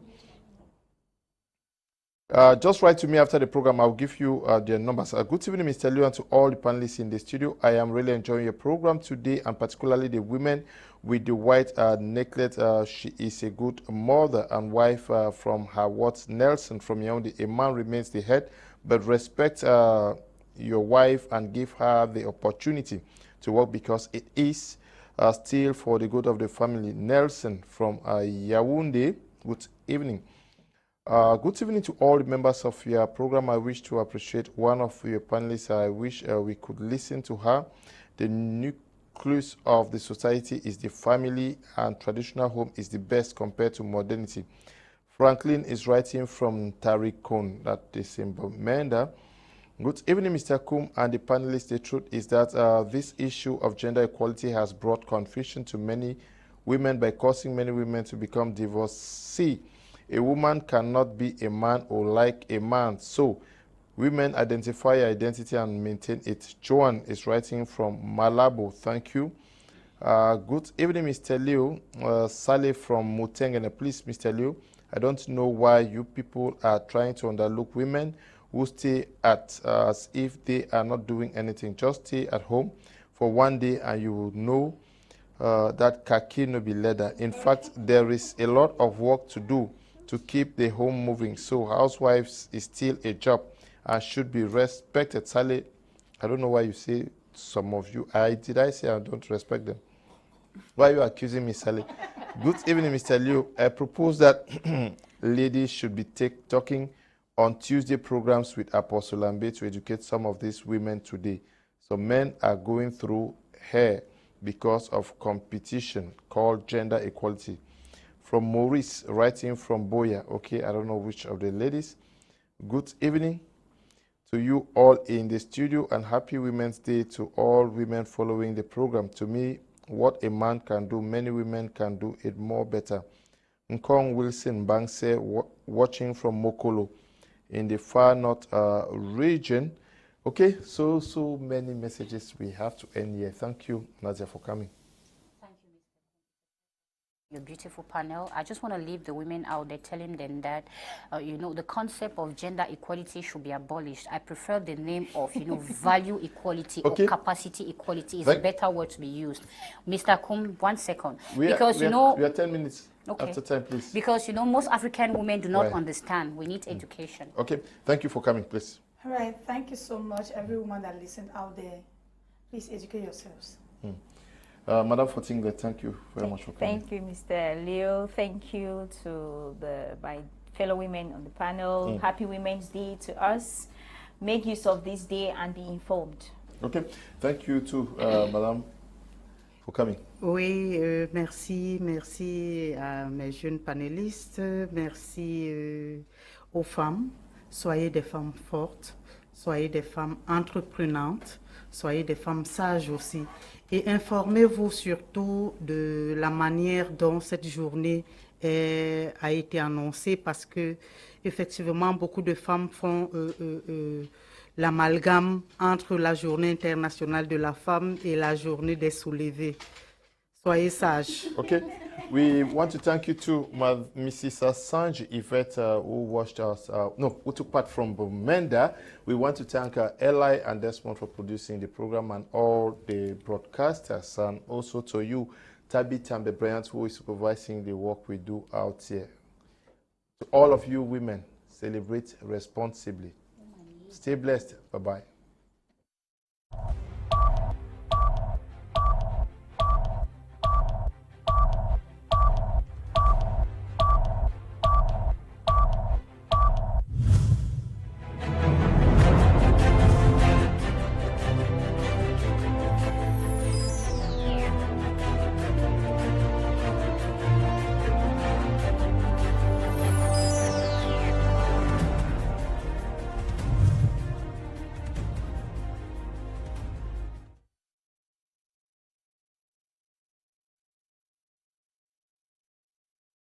Just write to me after the program. I'll give you their numbers. Good evening, Mr. Leo, and to all the panelists in the studio. I am really enjoying your program today, and particularly the women with the white necklet. She is a good mother and wife from her words. Nelson from Yaoundé. A man remains the head, but respect your wife and give her the opportunity to work because it is still for the good of the family. Nelson from Yaoundé. Good evening. Good evening to all the members of your program. I wish to appreciate one of your panelists. I wish we could listen to her. The nucleus of the society is the family, and traditional home is the best compared to modernity. Franklin is writing from Tarikon, that is in Bamenda. Good evening, Mr. Kum and the panelists. The truth is that this issue of gender equality has brought confusion to many women by causing many women to become divorcee. A woman cannot be a man or like a man. So women identify your identity and maintain it. Joan is writing from Malabo. Thank you. Good evening, Mr. Leo. Saleh from Mutengene. Please, Mr. Leo, I don't know why you people are trying to underlook women who stay at as if they are not doing anything. Just stay at home for one day and you will know that khaki no be leather. In fact, there is a lot of work to do to keep the home moving. So housewives is still a job and should be respected. Sally, I don't know why you say some of you. Did I say I don't respect them? Why are you accusing me, Sally? Good evening, Mr. Leo. I propose that ladies should be talking on Tuesday programs with Apostle Lambe to educate some of these women today. So men are going through hair because of competition called gender equality. From Maurice, writing from Boya. Okay, I don't know which of the ladies. Good evening to you all in the studio and happy Women's Day to all women following the program. To me, what a man can do, many women can do it more better. Nkong Wilson Bangse, watching from Mokolo in the far north region. Okay, so many messages we have to end here. Thank you, Nadia, for coming. Your beautiful panel. I just want to leave the women out there, telling them that, you know, the concept of gender equality should be abolished. I prefer the name of, you know, value equality or capacity equality is a better word to be used. Mr. Kum, 1 second. We are 10 minutes after time, please. Because, you know, most African women do not understand. We need education. Okay, thank you for coming, please. All right, thank you so much, every woman that listened out there. Please educate yourselves. Mme Fotinglet, thank you very much for coming. Thank you, Mr. Leo. Thank you to my fellow women on the panel. Happy Women's Day to us. Make use of this day and be informed. Okay, thank you too, Madame, for coming. Oui, merci à mes jeunes panélistes, merci aux femmes. Soyez des femmes fortes, soyez des femmes entreprenantes, soyez des femmes sages aussi. Et informez-vous surtout de la manière dont cette journée a été annoncée, parce que effectivement beaucoup de femmes font l'amalgame entre la journée internationale de la femme et la journée des soulevés. Soyez sages. Okay. We want to thank you to Mrs. Asanji Yvette, who watched us, who took part from Bomenda. We want to thank Eli and Desmond for producing the program, and all the broadcasters, and also to you, Tabitha and the Bryant, who is supervising the work we do out here. To all of you women, celebrate responsibly. Stay blessed. Bye-bye.